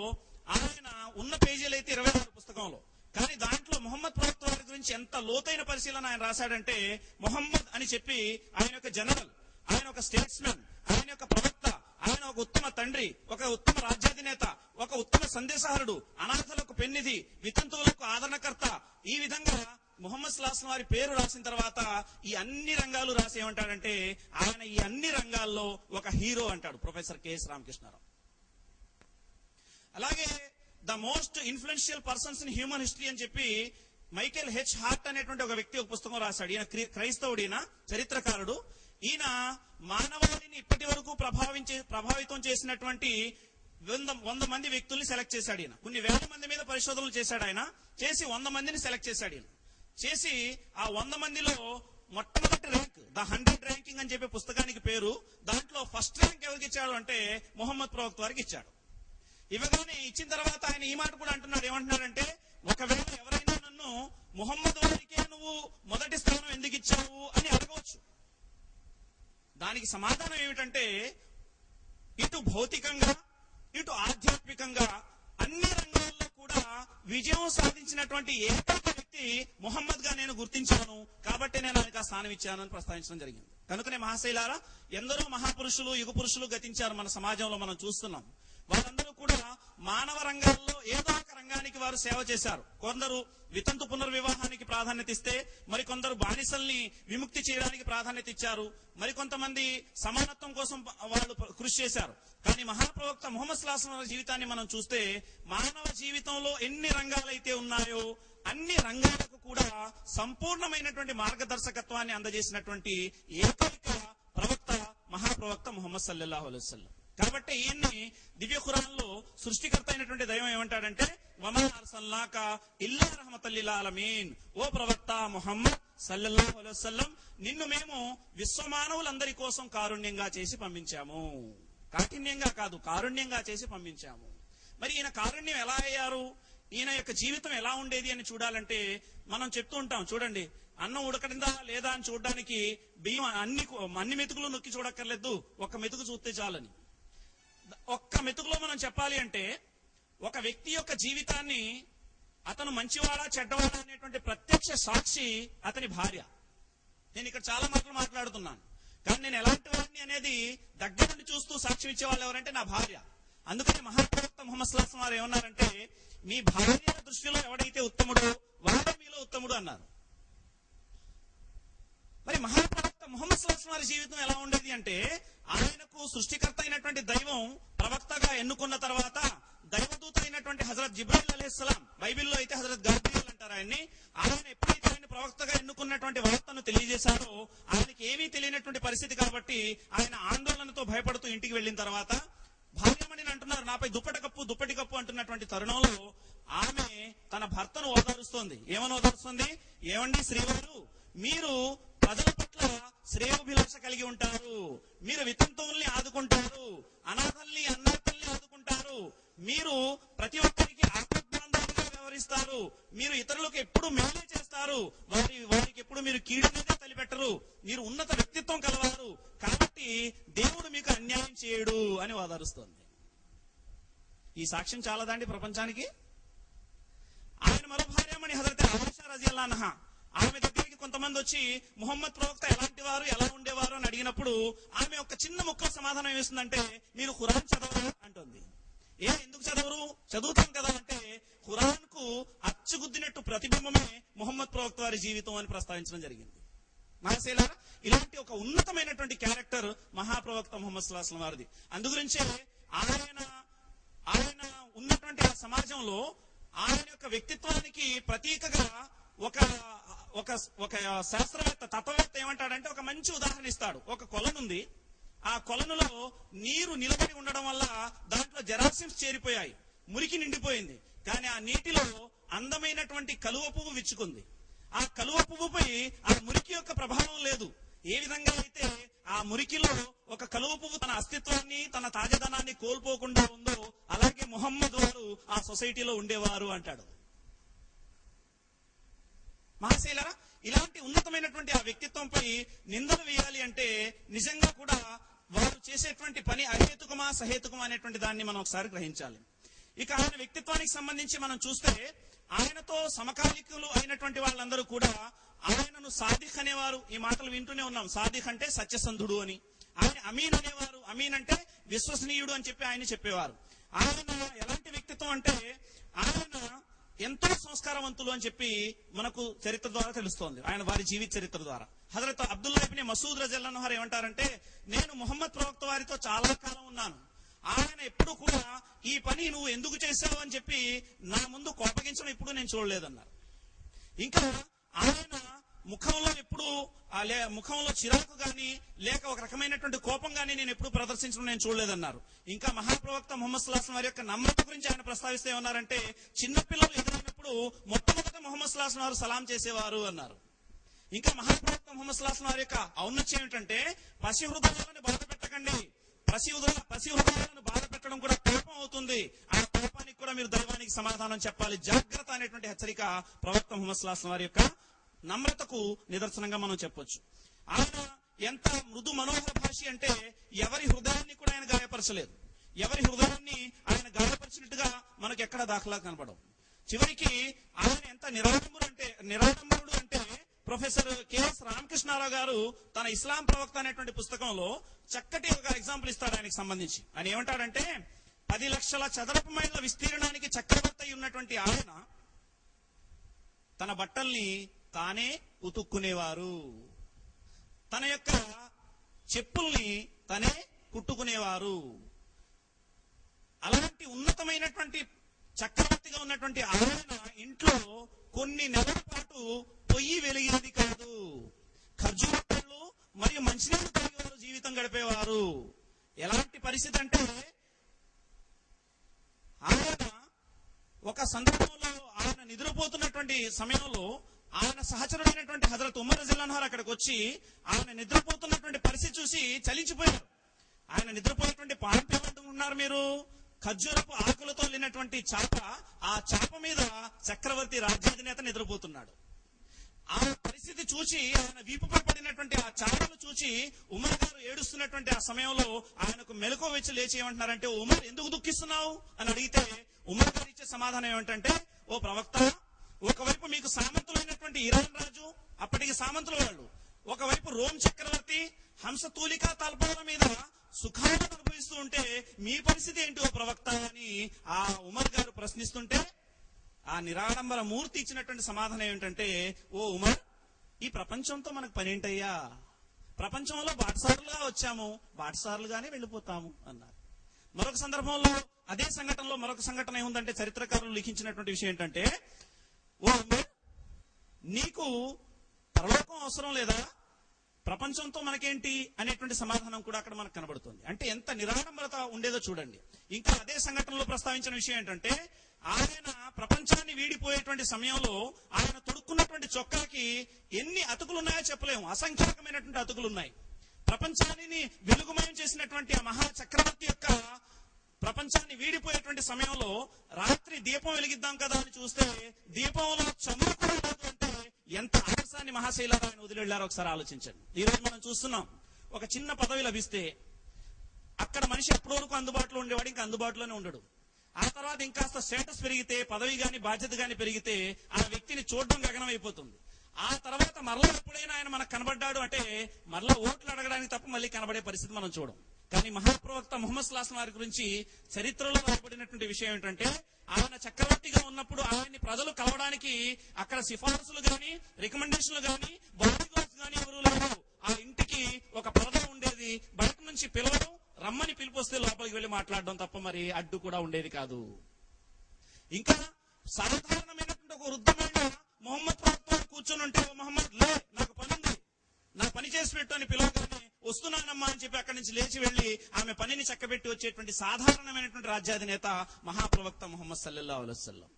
ఆయన ఉన్న పేజీలు అయితే 26 పుస్తకంలో, కానీ దాంట్లో ముహమ్మద్ ప్రవక్త వారి గురించి ఎంత లోతైన పరిశీలన ఆయన రాశాడంటే, ముహమ్మద్ అని చెప్పి ఆయన యొక్క జనరల్, ఆయన ఒక స్టేట్స్మెన్, ఆయన యొక్క ప్రవక్త, ఆయన ఒక ఉత్తమ తండ్రి, ఒక ఉత్తమ రాజ్యాధినేత, ఒక ఉత్తమ సందేశహరుడు, అనాథలకు పెన్నిధి, వితంతువులకు ఆదరణకర్త. ఈ విధంగా ముహమ్మద్ సల్లల్లాహు అలైహి వసల్లం వారి పేరు రాసిన తర్వాత ఈ అన్ని రంగాలు రాసి ఏమంటాడంటే, ఆయన ఈ అన్ని రంగాల్లో ఒక హీరో అంటాడు ప్రొఫెసర్ కెఎస్ రామకృష్ణారావు. అలాగే the most influential persons in human history అని చెప్పి మైకేల్ హెచ్ హార్ట్ అనేటువంటి ఒక వ్యక్తి ఒక పుస్తకం రాశాడు. ఈయన క్రైస్తవుడు, ఈయన చరిత్రకారుడు. ఈయన మానవాళిని ఇప్పటి వరకు ప్రభావితం చేసినటువంటి 100 మంది వ్యక్తుల్ని సెలెక్ట్ చేశాడు. ఈయన కొన్ని వేల మంది మీద పరిశోధనలు చేశాడు. ఆయన చేసి 100 మందిని సెలెక్ట్ చేశాడు. ఈయన చేసి ఆ 100 మందిలో మొట్టమొదటి ర్యాంక్, ద 100 ర్యాంకింగ్ అని చెప్పే పుస్తకానికి పేరు. దాంట్లో ఫస్ట్ ర్యాంక్ ఎవరికి ఇచ్చాడు అంటే ముహమ్మద్ ప్రవక్త వారికి ఇచ్చాడు. ఇవ్వగానే ఇచ్చిన తర్వాత ఆయన ఈ మాట కూడా అంటున్నాడు. ఏమంటున్నాడంటే, ఒకవేళ ఎవరైనా నన్ను ముహమ్మద్ వారికే నువ్వు మొదటి స్థానం ఎందుకు ఇచ్చావు అని అడగవచ్చు. దానికి సమాధానం ఏమిటంటే, ఇటు భౌతికంగా ఇటు ఆధ్యాత్మికంగా అన్ని రంగాల్లో కూడా విజయం సాధించినటువంటి ఏకైక వ్యక్తి వ్యక్తి ముహమ్మద్ గా నేను గుర్తించాను, కాబట్టి నేను ఆయనకు ఆ స్థానం ఇచ్చాను అని ప్రస్తావించడం జరిగింది. కనుకనే మహాశైలారా, ఎందరో మహాపురుషులు యుగ పురుషులు గతించారు మన సమాజంలో, మనం చూస్తున్నాం. వారందరూ కూడా మానవ రంగాల్లో ఏదో ఒక రంగానికి వారు సేవ చేశారు. కొందరు వితంతు పునర్వివాహానికి ప్రాధాన్యత ఇస్తే, మరికొందరు బానిసల్ని విముక్తి చేయడానికి ప్రాధాన్యత ఇచ్చారు, మరికొంతమంది సమానత్వం కోసం వాళ్ళు కృషి చేశారు. కానీ మహాప్రవక్త ముహమ్మద్ సల్లల్లాహు అలైహి వసల్లం జీవితాన్ని మనం చూస్తే, మానవ జీవితంలో ఎన్ని రంగాలైతే ఉన్నాయో అన్ని రంగాలకు కూడా సంపూర్ణమైనటువంటి మార్గదర్శకత్వాన్ని అందజేసినటువంటి ఏకైక ప్రవక్త మహాప్రవక్త ముహమ్మద్ సల్లల్లాహు అలైహి వసల్లం. కాబట్టి ఈయన్ని దివ్య ఖురాన్ లో సృష్టికర్త అయినటువంటి దైవం ఏమంటాడంటే, వమా అర్సల్నాక ఇల్లా రహమతల్ లిల్ ఆలమీన్, ఓ ప్రవక్త ముహమ్మద్ సల్లల్లాహు అలైహి వసల్లం, నిన్ను మేము విశ్వమానవులందరి కోసం కారుణ్యంగా చేసి పంపించాము. కాఠిన్యంగా కాదు, కారుణ్యంగా చేసి పంపించాము. మరి ఈయన కారుణ్యం ఎలా అయ్యారు, ఈయన యొక్క జీవితం ఎలా ఉండేది అని చూడాలంటే, మనం చెప్తూ ఉంటాం చూడండి, అన్నం ఉడకడిందా లేదా అని చూడడానికి బియ్యం అన్ని మెతుకులు నొక్కి చూడక్కర్లేదు, ఒక్క మెతుకు చూస్తే చాలని. ఒక్క మెతుకులో మనం చెప్పాలి అంటే, ఒక వ్యక్తి యొక్క జీవితాన్ని అతను మంచివాడా చెడ్డవాడా అనేటువంటి ప్రత్యక్ష సాక్షి అతని భార్య. నేను ఇక్కడ చాలా మాటలు మాట్లాడుతున్నాను, కానీ నేను ఎలాంటి వాడిని అనేది దగ్గర నుండి చూస్తూ సాక్ష్యం ఇచ్చే వాళ్ళు ఎవరంటే నా భార్య. అందుకని మహాప్రవక్త ముహమ్మద్ సల్లల్లాహు అలైహి వసల్లం వారు ఏమన్నారంటే, మీ భార్య దృష్టిలో ఎవడైతే ఉత్తముడో వాడే మీలో ఉత్తముడు అన్నారు. మరి మహాప్రవక్త ముహమ్మద్ సల్లల్లాహు అలైహి వసల్లం వారి జీవితం ఎలా ఉండేది అంటే, ఆయనకు సృష్టికర్త అయినటువంటి దైవం ప్రవక్తగా ఎన్నుకున్న తర్వాత దైవదూత అయినటువంటి హజరత్ జిబ్రాయిల్ అలైహిస్సలాం, బైబిల్లో అయితే హజరత్ గబ్రియల్ అంటారు ఆయన్ని, ఆయన ఎప్పుడైతే ఆయన ప్రవక్తగా ఎన్నుకున్నటువంటి వార్తను తెలియజేశారో, ఆయనకి ఏమీ తెలియనటువంటి పరిస్థితి కాబట్టి ఆయన ఆందోళనతో భయపడుతూ ఇంటికి వెళ్లిన తర్వాత, భార్యమణి అంటున్నారు నాపై దుప్పటి కప్పు అంటున్నటువంటి తరుణంలో ఆమె తన భర్తను ఓదారుస్తోంది. ఏమని ఓదారుస్తుంది? ఏమండి శ్రీవారు, మీరు ప్రజల పట్ల శ్రేయోభిలాష కలిగి ఉంటారు, మీరు వితంతువుల్ని ఆదుకుంటారు, అనాథల్ని అన్నాథల్ని ఆదుకుంటారు, మీరు ప్రతి ఒక్కరికి ఆపద్బాంధవులుగా వ్యవహరిస్తారు, మీరు ఇతరులకు ఎప్పుడు మేలే చేస్తారు, వారికి ఎప్పుడు మీరు కీడునేదే తలిపెట్టరు, మీరు ఉన్నత వ్యక్తిత్వం కలవారు, కాబట్టి దేవుడు మీకు అన్యాయం చేయడు అని ఓదారుస్తోంది. ఈ సాక్ష్యం చాలదండి ప్రపంచానికి? ఆయన మరో భార్యమణి హజరత్ ఆయిషా రజియల్లాహు అన్హా, ఆమె దగ్గరికి కొంతమంది వచ్చి ముహమ్మద్ ప్రవక్త ఎలాంటి వారు, ఎలా ఉండేవారు అని అడిగినప్పుడు ఆమె ఒక చిన్న ముక్క సమాధానం వేస్తుందంటే, మీరు ఖురాన్ చదవరా అంటుంది. ఎందుకు చదవరు? చదువుతాం కదా అంటే, ఖురాన్ కు అచ్చుగుద్దినట్టు ప్రతిబింబమే ముహమ్మద్ ప్రవక్త వారి జీవితం అని ప్రస్తావించడం జరిగింది. మహాశైలారా, ఇలాంటి ఒక ఉన్నతమైనటువంటి క్యారెక్టర్ మహాప్రవక్త ముహమ్మద్ సల్లల్లాహు అలైహి వసల్లం వారిది. అందుగురించే ఆయన ఉన్నటువంటి ఆ సమాజంలో ఆయన యొక్క వ్యక్తిత్వానికి ప్రతీకగా ఒక శాస్త్రవేత్త, తత్వవేత్త ఏమంటాడంటే, ఒక మంచి ఉదాహరణ ఇస్తాడు. ఒక కొలనుంది, ఆ కొలనులో నీరు నిలబడి ఉండడం వల్ల దాంట్లో జెరాసిమ్స్ చేరిపోయాయి, మురికి నిండిపోయింది. కానీ ఆ నీటిలో అందమైనటువంటి కలువ పువ్వు విచ్చుకుంది. ఆ కలువ పువ్వుపై ఆ మురికి యొక్క ప్రభావం లేదు. ఏ విధంగా అయితే ఆ మురికిలో ఒక కలువ పువ్వు తన అస్తిత్వాన్ని, తన తాజాదనాన్ని కోల్పోకుండా ఉందో, అలాగే ముహమ్మద్ వారు ఆ సొసైటీలో ఉండేవారు అంటాడు. మహాశైలారా, ఇలాంటి ఉన్నతమైనటువంటి ఆ వ్యక్తిత్వంపై నిందలు వేయాలి అంటే నిజంగా కూడా వారు చేసేటువంటి పని అహేతుకమా సహేతుకమా అనేటువంటి దాన్ని మనం ఒకసారి గ్రహించాలి. ఇక ఆయన వ్యక్తిత్వానికి సంబంధించి మనం చూస్తే, ఆయనతో సమకాలికులు అయినటువంటి వాళ్ళందరూ కూడా ఆయనను సాదిక్ అనేవారు. ఈ మాటలు వింటూనే ఉన్నాం, సాదిక్ అంటే సత్యసంధుడు అని. ఆయన అమీన్ అనేవారు, అమీన్ అంటే విశ్వసనీయుడు అని చెప్పి ఆయన చెప్పేవారు. ఆయన ఎలాంటి వ్యక్తిత్వం అంటే, ఆయన ఎంతో సంస్కారవంతులు అని చెప్పి మనకు చరిత్ర ద్వారా తెలుస్తోంది, ఆయన వారి జీవిత చరిత్ర ద్వారా. హజరత్ అబ్దుల్లా ఇబ్న్ మసూద్ రజియల్లాహు అన్హు ఏమంటారంటే, నేను ముహమ్మద్ ప్రవక్త వారితో చాలా కాలం ఉన్నాను, ఆయన ఎప్పుడు కూడా ఈ పని నువ్వు ఎందుకు చేశావు అని చెప్పి నా ముందు కోపగించడం ఇప్పుడు నేను చూడలేదన్నారు. ఇంకా ఆయన ముఖంలో ఎప్పుడు ముఖంలో చిరాకు గాని లేక ఒక రకమైనటువంటి కోపం గాని నేను ఎప్పుడు ప్రదర్శించడం నేను చూడలేదన్నారు. ఇంకా మహాప్రవక్త ముహమ్మద్ సల్లల్లాహు అలైహి వసల్లం వారి యొక్క నమ్రత గురించి ఆయన ప్రస్తావిస్తే ఉన్నారంటే, చిన్నపిల్లలు ఎదురైనప్పుడు మొట్టమొదట ముహమ్మద్ సల్లల్లాహు అలైహి వసల్లం వారు సలాం చేసేవారు అన్నారు. ఇంకా మహాప్రవక్త ముహమ్మద్ సల్లల్లాహు అలైహి వసల్లం వారి యొక్క ఔన్నత్యం ఏమిటంటే, పసి హృదయాలను బాధ పెట్టకండి, పసి హృదయాలను బాధ పెట్టడం కూడా పాపం అవుతుంది, ఆ పాపానికి కూడా మీరు దైవానికి సమాధానం చెప్పాలి, జాగ్రత్త అనేటువంటి హెచ్చరిక ప్రవక్త ముహమ్మద్ సల్లల్లాహు అలైహి వసల్లం వారి యొక్క నమ్రతకు నిదర్శనంగా మనం చెప్పొచ్చు. ఆయన ఎంత మృదు మనోహర భాషి అంటే, ఎవరి హృదయాన్ని కూడా ఆయన గాయపరచలేదు, ఎవరి హృదయాన్ని ఆయన గాయపరిచినట్టుగా మనకు ఎక్కడ దాఖలా కనపడవు. చివరికి ఆయన ఎంత నిరాడంబరుడు అంటే ప్రొఫెసర్ కెఎస్ రామకృష్ణారావు గారు తన ఇస్లాం ప్రవక్త అనేటువంటి పుస్తకంలో చక్కటి ఒక ఎగ్జాంపుల్ ఇస్తాడు ఆయనకి సంబంధించి. ఆయన ఏమంటాడంటే 10 లక్షల చదరపు మైళ్ళ విస్తీర్ణానికి చక్రవర్తి అయి ఉన్నటువంటి ఆయన తన బట్టల్ని తానే ఉతుక్కునేవారు, తన యొక్క చెప్పుల్ని తనే కుట్టుకునేవారు. అలాంటి ఉన్నతమైనటువంటి చక్రవర్తిగా ఉన్నటువంటి ఆయన ఇంట్లో కొన్ని నెలల పాటు పొయ్యి వెలిగేది కాదు, ఖర్జూర పళ్ళు మరియు మంచినీళ్ళు తాగి వారు జీవితం గడిపేవారు. ఎలాంటి పరిస్థితి అంటే ఆయన ఒక సందర్భంలో ఆయన నిద్రపోతున్నటువంటి సమయంలో ఆయన సహచరుడైనటువంటి హజరత్ ఉమర్ రజియల్లాహు అన్హు అక్కడికి వచ్చి ఆయన నిద్రపోతున్నటువంటి పరిస్థితి చూసి చలించిపోయారు. ఆయన నిద్రపోయేటువంటి పాయింట్ ఏమంటున్నారు మీరు? ఖర్జూరపు ఆకులతో లేనటువంటి చాప, ఆ చాప మీద చక్రవర్తి రాజ్యాధినేత నిద్రపోతున్నాడు. ఆ పరిస్థితి చూసి ఆయన వీపుపై పడినటువంటి ఆ చాపలు చూసి ఉమర్ గారు ఏడుస్తున్నటువంటి ఆ సమయంలో ఆయనకు మెలకువ వచ్చి లేచి ఏమంటున్నారంటే, ఉమర్ ఎందుకు దుఃఖిస్తున్నావు అని అడిగితే ఉమర్ గారు ఇచ్చే సమాధానం ఏమిటంటే, ఓ ప్రవక్త, ఒకవైపు మీకు సామంతులైనటువంటి ఇరాన్ రాజు, అప్పటికి సామంతుల వాళ్ళు, ఒకవైపు రోమ్ చక్రవర్తి హంసతూలికా తల్పాల మీద సుఖాలను అనుభవిస్తూ ఉంటే మీ పరిస్థితి ఏంటి ఓ ప్రవక్త అని ఆ ఉమర్ గారు ప్రశ్నిస్తుంటే ఆ నిరాడంబర మూర్తి ఇచ్చినటువంటి సమాధానం ఏమిటంటే, ఓ ఉమర్, ఈ ప్రపంచంతో మనకు పనేంటయ్యా, ప్రపంచంలో బాటసారులుగా వచ్చాము, బాటసారులుగానే వెళ్ళిపోతాము అన్నారు. మరొక సందర్భంలో అదే సంఘటనలో మరొక సంఘటన ఏముందంటే చరిత్రకారులు లిఖించినటువంటి విషయం ఏంటంటే, ఓ ఉమర్, నీకు పరలోకం అవసరం లేదా, ప్రపంచంతో మనకేంటి అనేటువంటి సమాధానం కూడా అక్కడ మనకు కనబడుతుంది. అంటే ఎంత నిరాడంబరత ఉండేదో చూడండి. ఇంకా అదే సంఘటనలో ప్రస్తావించిన విషయం ఏంటంటే, ఆయన ప్రపంచాన్ని వీడిపోయేటువంటి సమయంలో ఆయన తొడుక్కున్నటువంటి చొక్కాకి ఎన్ని అతుకులు ఉన్నాయో చెప్పలేము, అసంఖ్యాకమైనటువంటి అతుకులు ఉన్నాయి. ప్రపంచాన్ని వెలుగుమయం చేసినటువంటి ఆ మహా చక్రవర్తి యొక్క ప్రపంచాన్ని వీడిపోయేటువంటి సమయంలో రాత్రి దీపం వెలిగిద్దాం కదా అని చూస్తే దీపంలో చమురు కూడా లేదు అంటే ఎంత ఆదర్శాన్ని మహాశైలారా ఆయన వదిలి వెళ్లారో ఒకసారి ఆలోచించండి. ఈ రోజు మనం చూస్తున్నాం, ఒక చిన్న పదవి లభిస్తే అక్కడ మనిషి అప్పటి వరకు అందుబాటులో ఉండేవాడు, ఇంకా అందుబాటులోనే ఉండడు. ఆ తర్వాత ఇంకాస్త స్టేటస్ పెరిగితే, పదవి గాని బాధ్యత గాని పెరిగితే ఆ వ్యక్తిని చూడడం గగనం అయిపోతుంది. ఆ తర్వాత మరలా ఎప్పుడైనా ఆయన మనకు కనబడ్డాడు అంటే మరలా ఓట్లు అడగడానికి తప్ప మళ్ళీ కనబడే పరిస్థితి మనం చూడం. కానీ మహాప్రవక్త ముహమ్మద్ సల్లల్లాహు అలైహి వారి గురించి చరిత్రలో రాయబడినటువంటి విషయం ఏంటంటే, ఆయన చక్రవర్తిగా ఉన్నప్పుడు ఆయన్ని ప్రజలు కలవడానికి అక్కడ సిఫార్సులు గాని రికమెండేషన్లు గాని బాడీగార్డ్స్ గాని ఎవరు లేరు. ఆ ఇంటికి ఒక పరద ఉండేది, బయట నుంచి పిలవడం, రమ్మని పిలిపొస్తే లోపలికి వెళ్లి మాట్లాడడం తప్ప మరి అడ్డు కూడా ఉండేది కాదు. ఇంకా సాధారణమైనటువంటి ఒక వృద్ధమైన మొహమ్మద్ ప్రవక్త కూర్చొని ఉంటే, మొహమ్మద్ లే, నాకు పని ఉంది, నా పని చేసి పెట్టు అని పిలవగానే వస్తున్నానమ్మా అని చెప్పి అక్కడి నుంచి లేచి వెళ్లి ఆమె పనిని చక్కబెట్టి వచ్చేటువంటి సాధారణమైనటువంటి రాజ్యాధినేత మహాప్రవక్త ముహమ్మద్ సల్లల్లాహు అలైహి వసల్లం.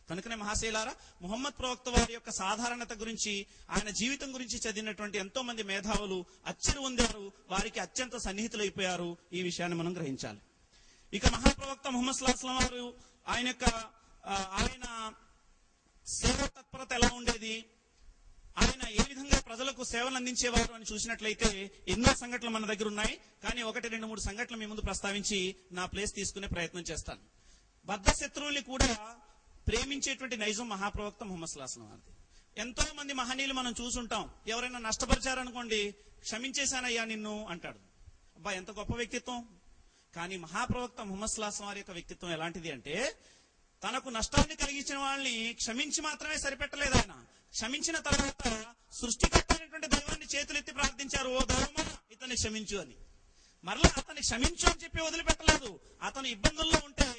కనుకనే మహాశైలారా, ముహమ్మద్ ప్రవక్త వారి యొక్క సాధారణత గురించి, ఆయన జీవితం గురించి చదివినటువంటి ఎంతో మంది మేధావులు అచ్చరు పొందారు, వారికి అత్యంత సన్నిహితులైపోయారు. ఈ విషయాన్ని మనం గ్రహించాలి. ఇక మహాప్రవక్త ముహమ్మద్ సల్లల్లాహు అలైహి వసల్లం వారు ఆయన సేవ తత్పరత ఎలా ఉండేది, ఆయన ఏ విధంగా ప్రజలకు సేవలు అందించేవారు అని చూసినట్లయితే ఎన్నో సంఘటనలు మన దగ్గర ఉన్నాయి. కానీ 1-2-3 సంఘటనలు మీ ముందు ప్రస్తావించి నా ప్లేస్ తీసుకునే ప్రయత్నం చేస్తాను. బద్ధ శత్రువుల్ని కూడా ప్రేమించేటువంటి నైజం మహాప్రవక్త ముహమ్మద్ సల్లల్లాహు అలైహి వసల్లం. ఎంతో మంది మహనీయులు మనం చూసుంటాం, ఎవరైనా నష్టపరిచారనుకోండి, క్షమించేశానయ్యా నిన్ను అంటాడు. అబ్బా, ఎంత గొప్ప వ్యక్తిత్వం. కానీ మహాప్రవక్త ముహమ్మద్ సల్లల్లాహు అలైహి వసల్లం వారి యొక్క వ్యక్తిత్వం ఎలాంటిది అంటే, తనకు నష్టాన్ని కలిగించిన వాళ్ళని క్షమించి మాత్రమే సరిపెట్టలేదు. ఆయన క్షమించిన తర్వాత సృష్టికర్తైనటువంటి దైవాన్ని చేతులెత్తి ప్రార్థించారు, ఓ దైవమా ఇతన్ని క్షమించు అని. మరలా అతన్ని క్షమించు అని చెప్పి వదిలిపెట్టలేదు. అతను ఇబ్బందుల్లో ఉంటే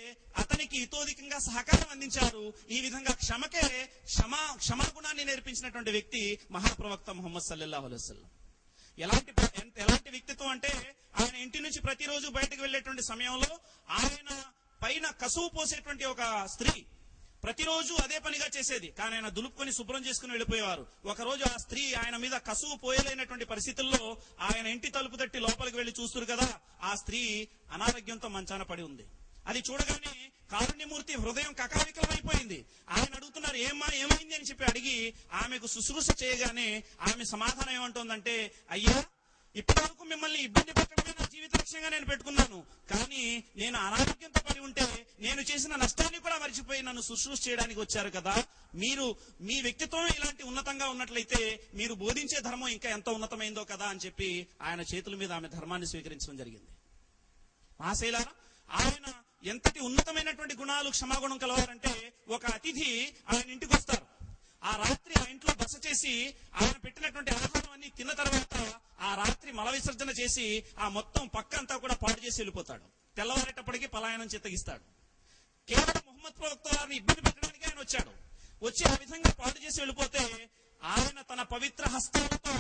అతనికి ఇతోధికంగా సహకారం అందించారు. ఈ విధంగా క్షమాగుణాన్ని నేర్పించినటువంటి వ్యక్తి మహాప్రవక్త ముహమ్మద్ సల్లల్లాహు అలైహి వసల్లం. ఎలాంటి వ్యక్తిత్వం అంటే, ఆయన ఇంటి నుంచి ప్రతిరోజు బయటకు వెళ్లేటువంటి సమయంలో ఆయన పైన కసువు పోసేటువంటి ఒక స్త్రీ ప్రతిరోజు అదే పనిగా చేసేది. కానీ ఆయన దులుపుకొని శుభ్రం చేసుకుని వెళ్ళిపోయేవారు. ఒకరోజు ఆ స్త్రీ ఆయన మీద కసువు పోయలేనటువంటి పరిస్థితుల్లో ఆయన ఇంటి తలుపు తట్టి లోపలికి వెళ్లి చూస్తారు కదా, ఆ స్త్రీ అనారోగ్యంతో మంచాన పడి ఉంది. అది చూడగానే కారుణ్యమూర్తి హృదయం కకావికలమైపోయింది. ఆయన అడుగుతున్నారు, ఏమైంది అని చెప్పి అడిగి ఆమెకు శుశ్రూష చేయగానే ఆమె సమాధానం ఏమంటోందంటే, అయ్యా, ఇప్పటి వరకు మిమ్మల్ని ఇబ్బంది పెట్టడమే నా జీవితం జీవిత లక్ష్యంగా నేను పెట్టుకున్నాను, కానీ నేను అనారోగ్యంతో పడి ఉంటే నేను చేసిన నష్టాన్ని కూడా మర్చిపోయి నన్ను శుశ్రూష చేయడానికి వచ్చారు కదా. మీరు మీ వ్యక్తిత్వం ఇలాంటి ఉన్నతంగా ఉన్నట్లయితే మీరు బోధించే ధర్మం ఇంకా ఎంత ఉన్నతమైందో కదా అని చెప్పి ఆయన చేతుల మీద ఆమె ధర్మాన్ని స్వీకరించడం జరిగింది. మహాశైలారా, ఆయన ఎంతటి ఉన్నతమైనటువంటి గుణాలు, క్షమాగుణం కలవారంటే, ఒక అతిథి ఆయన ఇంటికి వస్తారు. ఆ రాత్రి ఆ ఇంట్లో బస చేసి ఆయన పెట్టినటువంటి ఆహారం అన్ని తిన్న తర్వాత ఆ రాత్రి మల విసర్జన చేసి ఆ మొత్తం పక్క అంతా కూడా పాడు చేసి వెళ్ళిపోతాడు. తెల్లవారేటప్పటికీ పలాయనం చిత్తగిస్తాడు. కేవలం ముహమ్మద్ ప్రవక్త వారిని ఇబ్బంది పెట్టడానికి ఆయన వచ్చాడు. వచ్చి ఆ విధంగా పాడు చేసి వెళ్ళిపోతే ఆయన తన పవిత్ర హస్తాలతో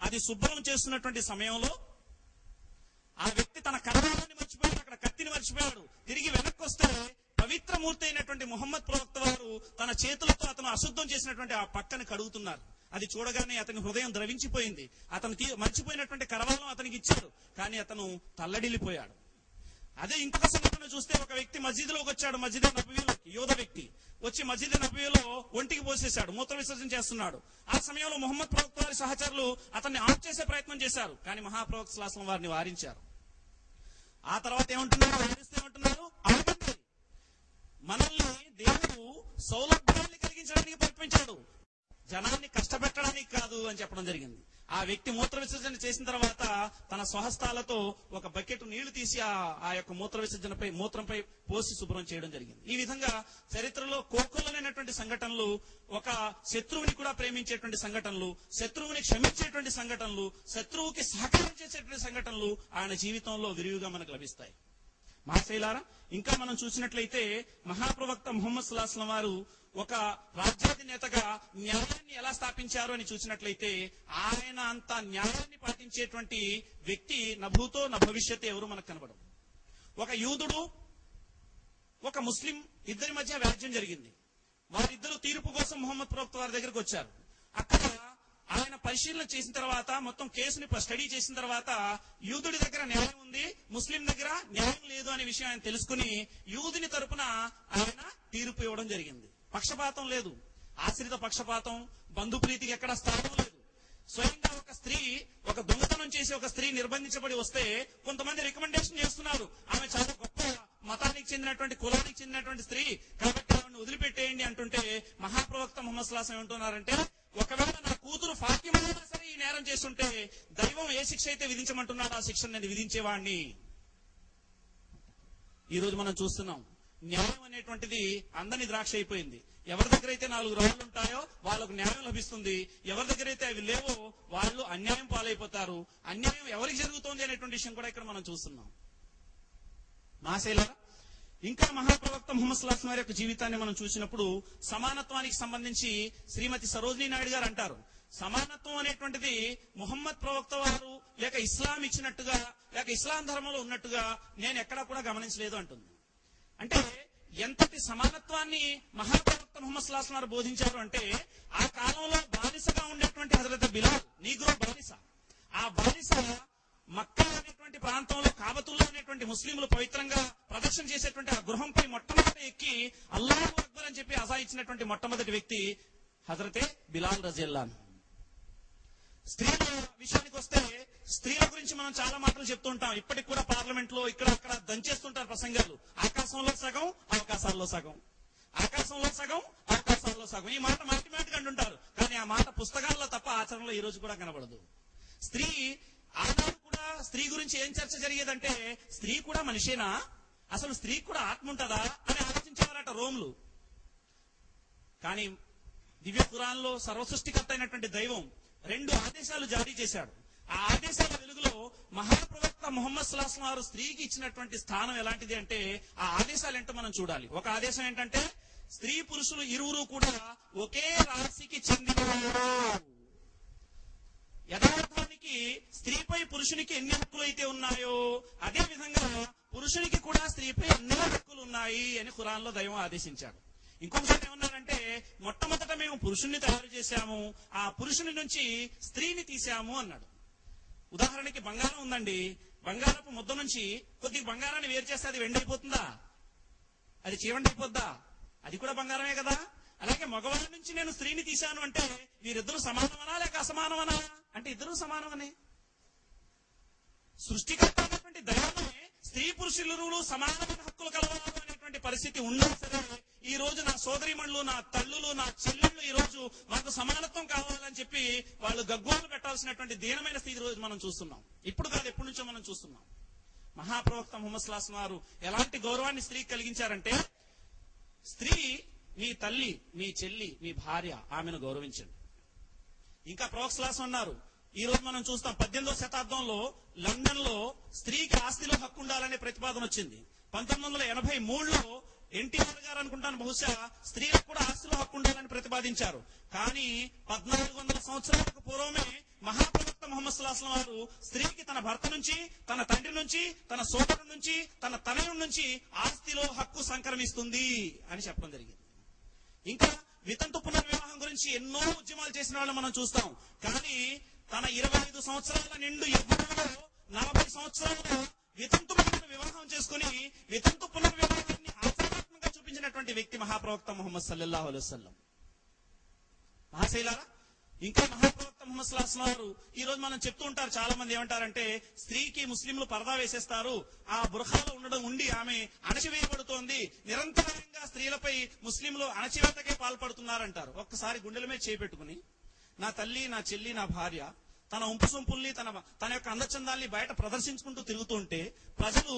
అది శుభ్రం చేస్తున్నటువంటి సమయంలో ఆ వ్యక్తి తన కర్మాన్ని మర్చిపోయాడు, అక్కడ కత్తిని మర్చిపోయాడు. తిరిగి వెనక్కి వస్తే పవిత్రమూర్తి అయినటువంటి ముహమ్మద్ ప్రవక్త వారు తన చేతులతో అతను అశుద్ధం చేసినటువంటి ఆ పక్కను కడుగుతున్నారు. అది చూడగానే అతని హృదయం ద్రవించిపోయింది. అతను మర్చిపోయినటువంటి కరవాలం అతనికి ఇచ్చాడు, కానీ అతను తల్లడిల్లిపోయాడు. అదే ఇంకొక సంఘటన చూస్తే, ఒక వ్యక్తి మస్జిద్లోకి వచ్చాడు. మస్జిద్ నబవీలోకి యోధ వ్యక్తి వచ్చి మస్జిద్ నబవీలో ఒంటికి పోసేశాడు, మూత్ర విసర్జన చేస్తున్నాడు. ఆ సమయంలో ముహమ్మద్ ప్రవక్త వారి సహచరులు అతన్ని ఆఫ్ చేసే ప్రయత్నం చేశారు, కానీ మహాప్రవక్త సల్లల్లాహు అలైహి వసల్లం వారిని వారించారు. ఆ తర్వాత ఏమంటున్నారు, వారిస్తే ఏమంటున్నారు, ఆగండి, మనల్ని దేవుడు సౌలభ్యాన్ని కలిగించడానికి పంపించాడు, జనాన్ని కష్టపెట్టడానికి కాదు అని చెప్పడం జరిగింది. ఆ వ్యక్తి మూత్ర విసర్జన చేసిన తర్వాత తన స్వహస్తాలతో ఒక బకెట్ నీళ్లు తీసి ఆ యొక్క మూత్రంపై పోసి శుభ్రం చేయడం జరిగింది. ఈ విధంగా చరిత్రలో కోకొల్లనైనటువంటి సంఘటనలు, ఒక శత్రువుని కూడా ప్రేమించేటువంటి సంఘటనలు, శత్రువుని క్షమించేటువంటి సంఘటనలు, శత్రువుకి సహకారం చేసేటువంటి సంఘటనలు ఆయన జీవితంలో విరివిగా మనకు లభిస్తాయి. మహాశైలారా, ఇంకా మనం చూసినట్లయితే మహాప్రవక్త ముహమ్మద్ సల్లల్లాహు అలైహి వసల్లం వారు ఒక రాజ్యాధినేతగా న్యాయాన్ని ఎలా స్థాపించారు అని చూసినట్లయితే, ఆయన అంత న్యాయాన్ని పాటించేటువంటి వ్యక్తి నభూతో నా భవిష్యత్తు ఎవరు మనకు కనబడదు. ఒక యూదుడు, ఒక ముస్లిం ఇద్దరి మధ్య వ్యాజ్యం జరిగింది. వారిద్దరూ తీర్పు కోసం ముహమ్మద్ ప్రవక్త వారి దగ్గరకు వచ్చారు. అక్కడ ఆయన పరిశీలన చేసిన తర్వాత, మొత్తం కేసుని స్టడీ చేసిన తర్వాత, యూదుడి దగ్గర న్యాయం ఉంది, ముస్లిం దగ్గర న్యాయం లేదు అనే విషయం ఆయన తెలుసుకుని యూదుని తరపున ఆయన తీర్పు ఇవ్వడం జరిగింది. పక్షపాతం లేదు, ఆశ్రిత పక్షపాతం, బంధుప్రీతికి ఎక్కడ స్థానం లేదు. స్వయంగా ఒక స్త్రీ, ఒక దొంగతనం చేసి ఒక స్త్రీ నిర్బంధించబడి వస్తే కొంతమంది రికమెండేషన్ చేస్తున్నారు, ఆమె చాలా గొప్ప మతానికి చెందినటువంటి, కులానికి చెందినటువంటి స్త్రీ కాబట్టి ఆమెను వదిలిపెట్టేయండి అంటుంటే, మహాప్రవక్త ముహమ్మద్ సల్లల్లాహు అలైహి వసల్లం ఏమంటున్నారంటే, ఒకవేళ నా కూతురు ఫాతిమా అయినా సరే ఈ నేరం చేస్తుంటే దైవం ఏ శిక్ష అయితే విధించమంటున్నాడో ఆ శిక్షను నేను విధించేవాడిని. ఈ రోజు మనం చూస్తున్నాం, న్యాయం అనేటువంటిది అందని ద్రాక్ష అయిపోయింది. ఎవరి దగ్గర అయితే 4 రాళ్ళు ఉంటాయో వాళ్ళకు న్యాయం లభిస్తుంది, ఎవరి దగ్గర అయితే అవి లేవో వాళ్ళు అన్యాయం పాలైపోతారు. అన్యాయం ఎవరికి జరుగుతోంది అనేటువంటి విషయం కూడా ఇక్కడ మనం చూస్తున్నాం. మహాశైలారా, ఇంకా మహాప్రవక్త ముహమ్మద్ సల్లల్లాహు అలైహి వసల్లం యొక్క జీవితాన్ని మనం చూసినప్పుడు సమానత్వానికి సంబంధించి శ్రీమతి సరోజినీ నాయుడు గారు అంటారు, సమానత్వం అనేటువంటిది ముహమ్మద్ ప్రవక్త వారు లేక ఇస్లాం ఇచ్చినట్టుగా, లేక ఇస్లాం ధర్మంలో ఉన్నట్టుగా నేను ఎక్కడా కూడా గమనించలేదు అంటుంది. అంటే ఎంతటి సమానత్వాన్ని మహాప్రవక్త ముహమ్మద్ సల్లల్లాహు అలైహి వసల్లం వారు బోధించారు అంటే, ఆ కాలంలో బానిసగా ఉండేటువంటి హజరత్ బిలాల్, నీగ్రో బానిస, ఆ బానిస మక్కా అనేటువంటి ప్రాంతంలో కాబతుల్లా అనేటువంటి ముస్లింలు పవిత్రంగా ప్రదర్శన చేసేటువంటి ఆ గృహంపై మొట్టమొదటి ఎక్కి అల్లాహు అక్బర్ అని చెప్పి అజాయించినటువంటి మొట్టమొదటి వ్యక్తి హజరతే బిలాల్ రజియల్లాహు అన్హు. స్త్రీల విషయానికి వస్తే, స్త్రీల గురించి మనం చాలా మాటలు చెప్తుంటాం. ఇప్పటికి కూడా పార్లమెంట్ లో ఇక్కడ అక్కడ దంచేస్తుంటారు ప్రసంగాలు. ఆకాశంలో సగం, అవకాశాల్లో సగం, ఆకాశంలో సగం, అవకాశాల్లో సగం. ఈ మాట మాటిమాటిగా అంటుంటారు, కానీ ఆ మాట పుస్తకాల్లో తప్ప ఆచరణలో ఈ రోజు కూడా కనబడదు. స్త్రీ, ఆనాడు కూడా స్త్రీ గురించి ఏం చర్చ జరిగేదంటే, స్త్రీ కూడా మనిషేనా, అసలు స్త్రీ కూడా ఆత్మ ఉంటుందా అని ఆలోచించేవారట రోమ్లు. కానీ దివ్య ఖురాన్లో సర్వసృష్టికర్త అయినటువంటి దైవం 2 ఆదేశాలు జారీ చేశాడు. ఆ ఆదేశాల వెలుగులో మహాప్రవక్త ముహమ్మద్ సల్లల్లాహు అలైహి వసల్లం వారు స్త్రీకి ఇచ్చినటువంటి స్థానం ఎలాంటిది అంటే, ఆ ఆదేశాలు ఏంటో మనం చూడాలి. ఒక ఆదేశం ఏంటంటే, స్త్రీ పురుషులు ఇరువురు కూడా ఒకే రాశికి చెందినవారు. యథార్థానికి స్త్రీపై పురుషునికి ఎన్ని హక్కులు అయితే ఉన్నాయో, అదే విధంగా పురుషునికి కూడా స్త్రీపై అన్ని హక్కులు ఉన్నాయి అని ఖురాన్లో దైవం ఆదేశించాడు. ఇంకొకసారి ఏమన్నారంటే, మొట్టమొదట మేము పురుషుణ్ణి తయారు చేశాము, ఆ పురుషుని నుంచి స్త్రీని తీశాము అన్నాడు. ఉదాహరణకి బంగారం ఉందండి, బంగారపు ముద్ద నుంచి కొద్దిగా బంగారాన్ని వేరు చేస్తే అది వెండి అయిపోతుందా? అది చీవండి అయిపోద్దా? అది కూడా బంగారమే కదా. అలాగే మగవారి నుంచి నేను స్త్రీని తీశాను అంటే వీరిద్దరూ సమానమనా లేక అసమానమనా అంటే ఇద్దరూ సమానమనే. సృష్టికర్త అయినటువంటి దైవమే స్త్రీ పురుషులు సమానమైన హక్కులు కలవారు అనేటువంటి పరిస్థితి ఉన్నా సరే ఈ రోజు నా సోదరిమణులు, నా తల్లులు, నా చెల్లెళ్ళు ఈ రోజు మాకు సమానత్వం కావాలని చెప్పి వాళ్ళు గగ్గోలు పెట్టాల్సినటువంటి దీనమైన స్థితి రోజు మనం చూస్తున్నాం. ఇప్పుడు కాదు, ఎప్పటి నుంచో మనం చూస్తున్నాం. మహాప్రవక్త ముహమ్మద్ సల్లల్లాహు అలైహి వసల్లం వారు ఎలాంటి గౌరవాన్ని స్త్రీకి కలిగించారంటే, స్త్రీ మీ తల్లి, మీ చెల్లి, మీ భార్య, ఆమెను గౌరవించండి. ఇంకా ప్రవక్త సల్లల్లాహు అలైహి వసల్లం అన్నారు, ఈ రోజు మనం చూస్తాం 18వ శతాబ్దంలో లండన్ లో స్త్రీకి ఆస్తిలో హక్కు ఉండాలనే ప్రతిపాదన వచ్చింది. 1983లో ఎన్టీఆర్ గారు అనుకుంటాను బహుశా స్త్రీలకు కూడా ఆస్తిలో హక్కు ఉండాలని ప్రతిపాదించారు. కానీ 1400 సంవత్సరాలకు పూర్వమే మహాప్రవక్త ముహమ్మద్ సల్లల్లాహు అలైహి వసల్లం వారు స్త్రీకి తన భర్త నుంచి, తన తండ్రి నుంచి, తన సోదరుడి నుంచి, తన తనయుడి నుంచి ఆస్తిలో హక్కు సంక్రమిస్తుంది అని చెప్పడం జరిగింది. ఇంకా వితంతు పునర్వివాహం గురించి ఎన్నో ఉద్యమాలు చేసిన వాళ్ళు మనం చూస్తాం. కానీ తన 25 సంవత్సరాల నిండు యవ్వనంలో 40 సంవత్సరాలుగా వితంతు వివాహం చేసుకుని వితంతు పునర్వివాహాన్ని ఆచరణాత్మకంగా చూపించినటువంటి వ్యక్తి మహాప్రవక్త ముహమ్మద్ సల్లల్లాహు అలైహి వసల్లం. మహాశైలారా, ఇంకా మహాప్రవక్త ముహమ్మద్ సల్లల్లాహు అలైహి వసల్లం వారు ఈ రోజు మనం చెప్తూ ఉంటారు, చాలా మంది ఏమంటారంటే స్త్రీకి ముస్లింలు పరదా వేసేస్తారు, ఆ బుర్ఖాలో ఉండి ఆమె అణచివేయబడుతోంది, నిరంతరంగా స్త్రీలపై ముస్లింలు అణచివేతకే పాల్పడుతున్నారంటారు. ఒక్కసారి గుండెల మీద చేపెట్టుకుని నా తల్లి, నా చెల్లి, నా భార్య తన ఉంపు సొంపుల్ని, తన యొక్క అందచందాల్ని బయట ప్రదర్శించుకుంటూ తిరుగుతుంటే ప్రజలు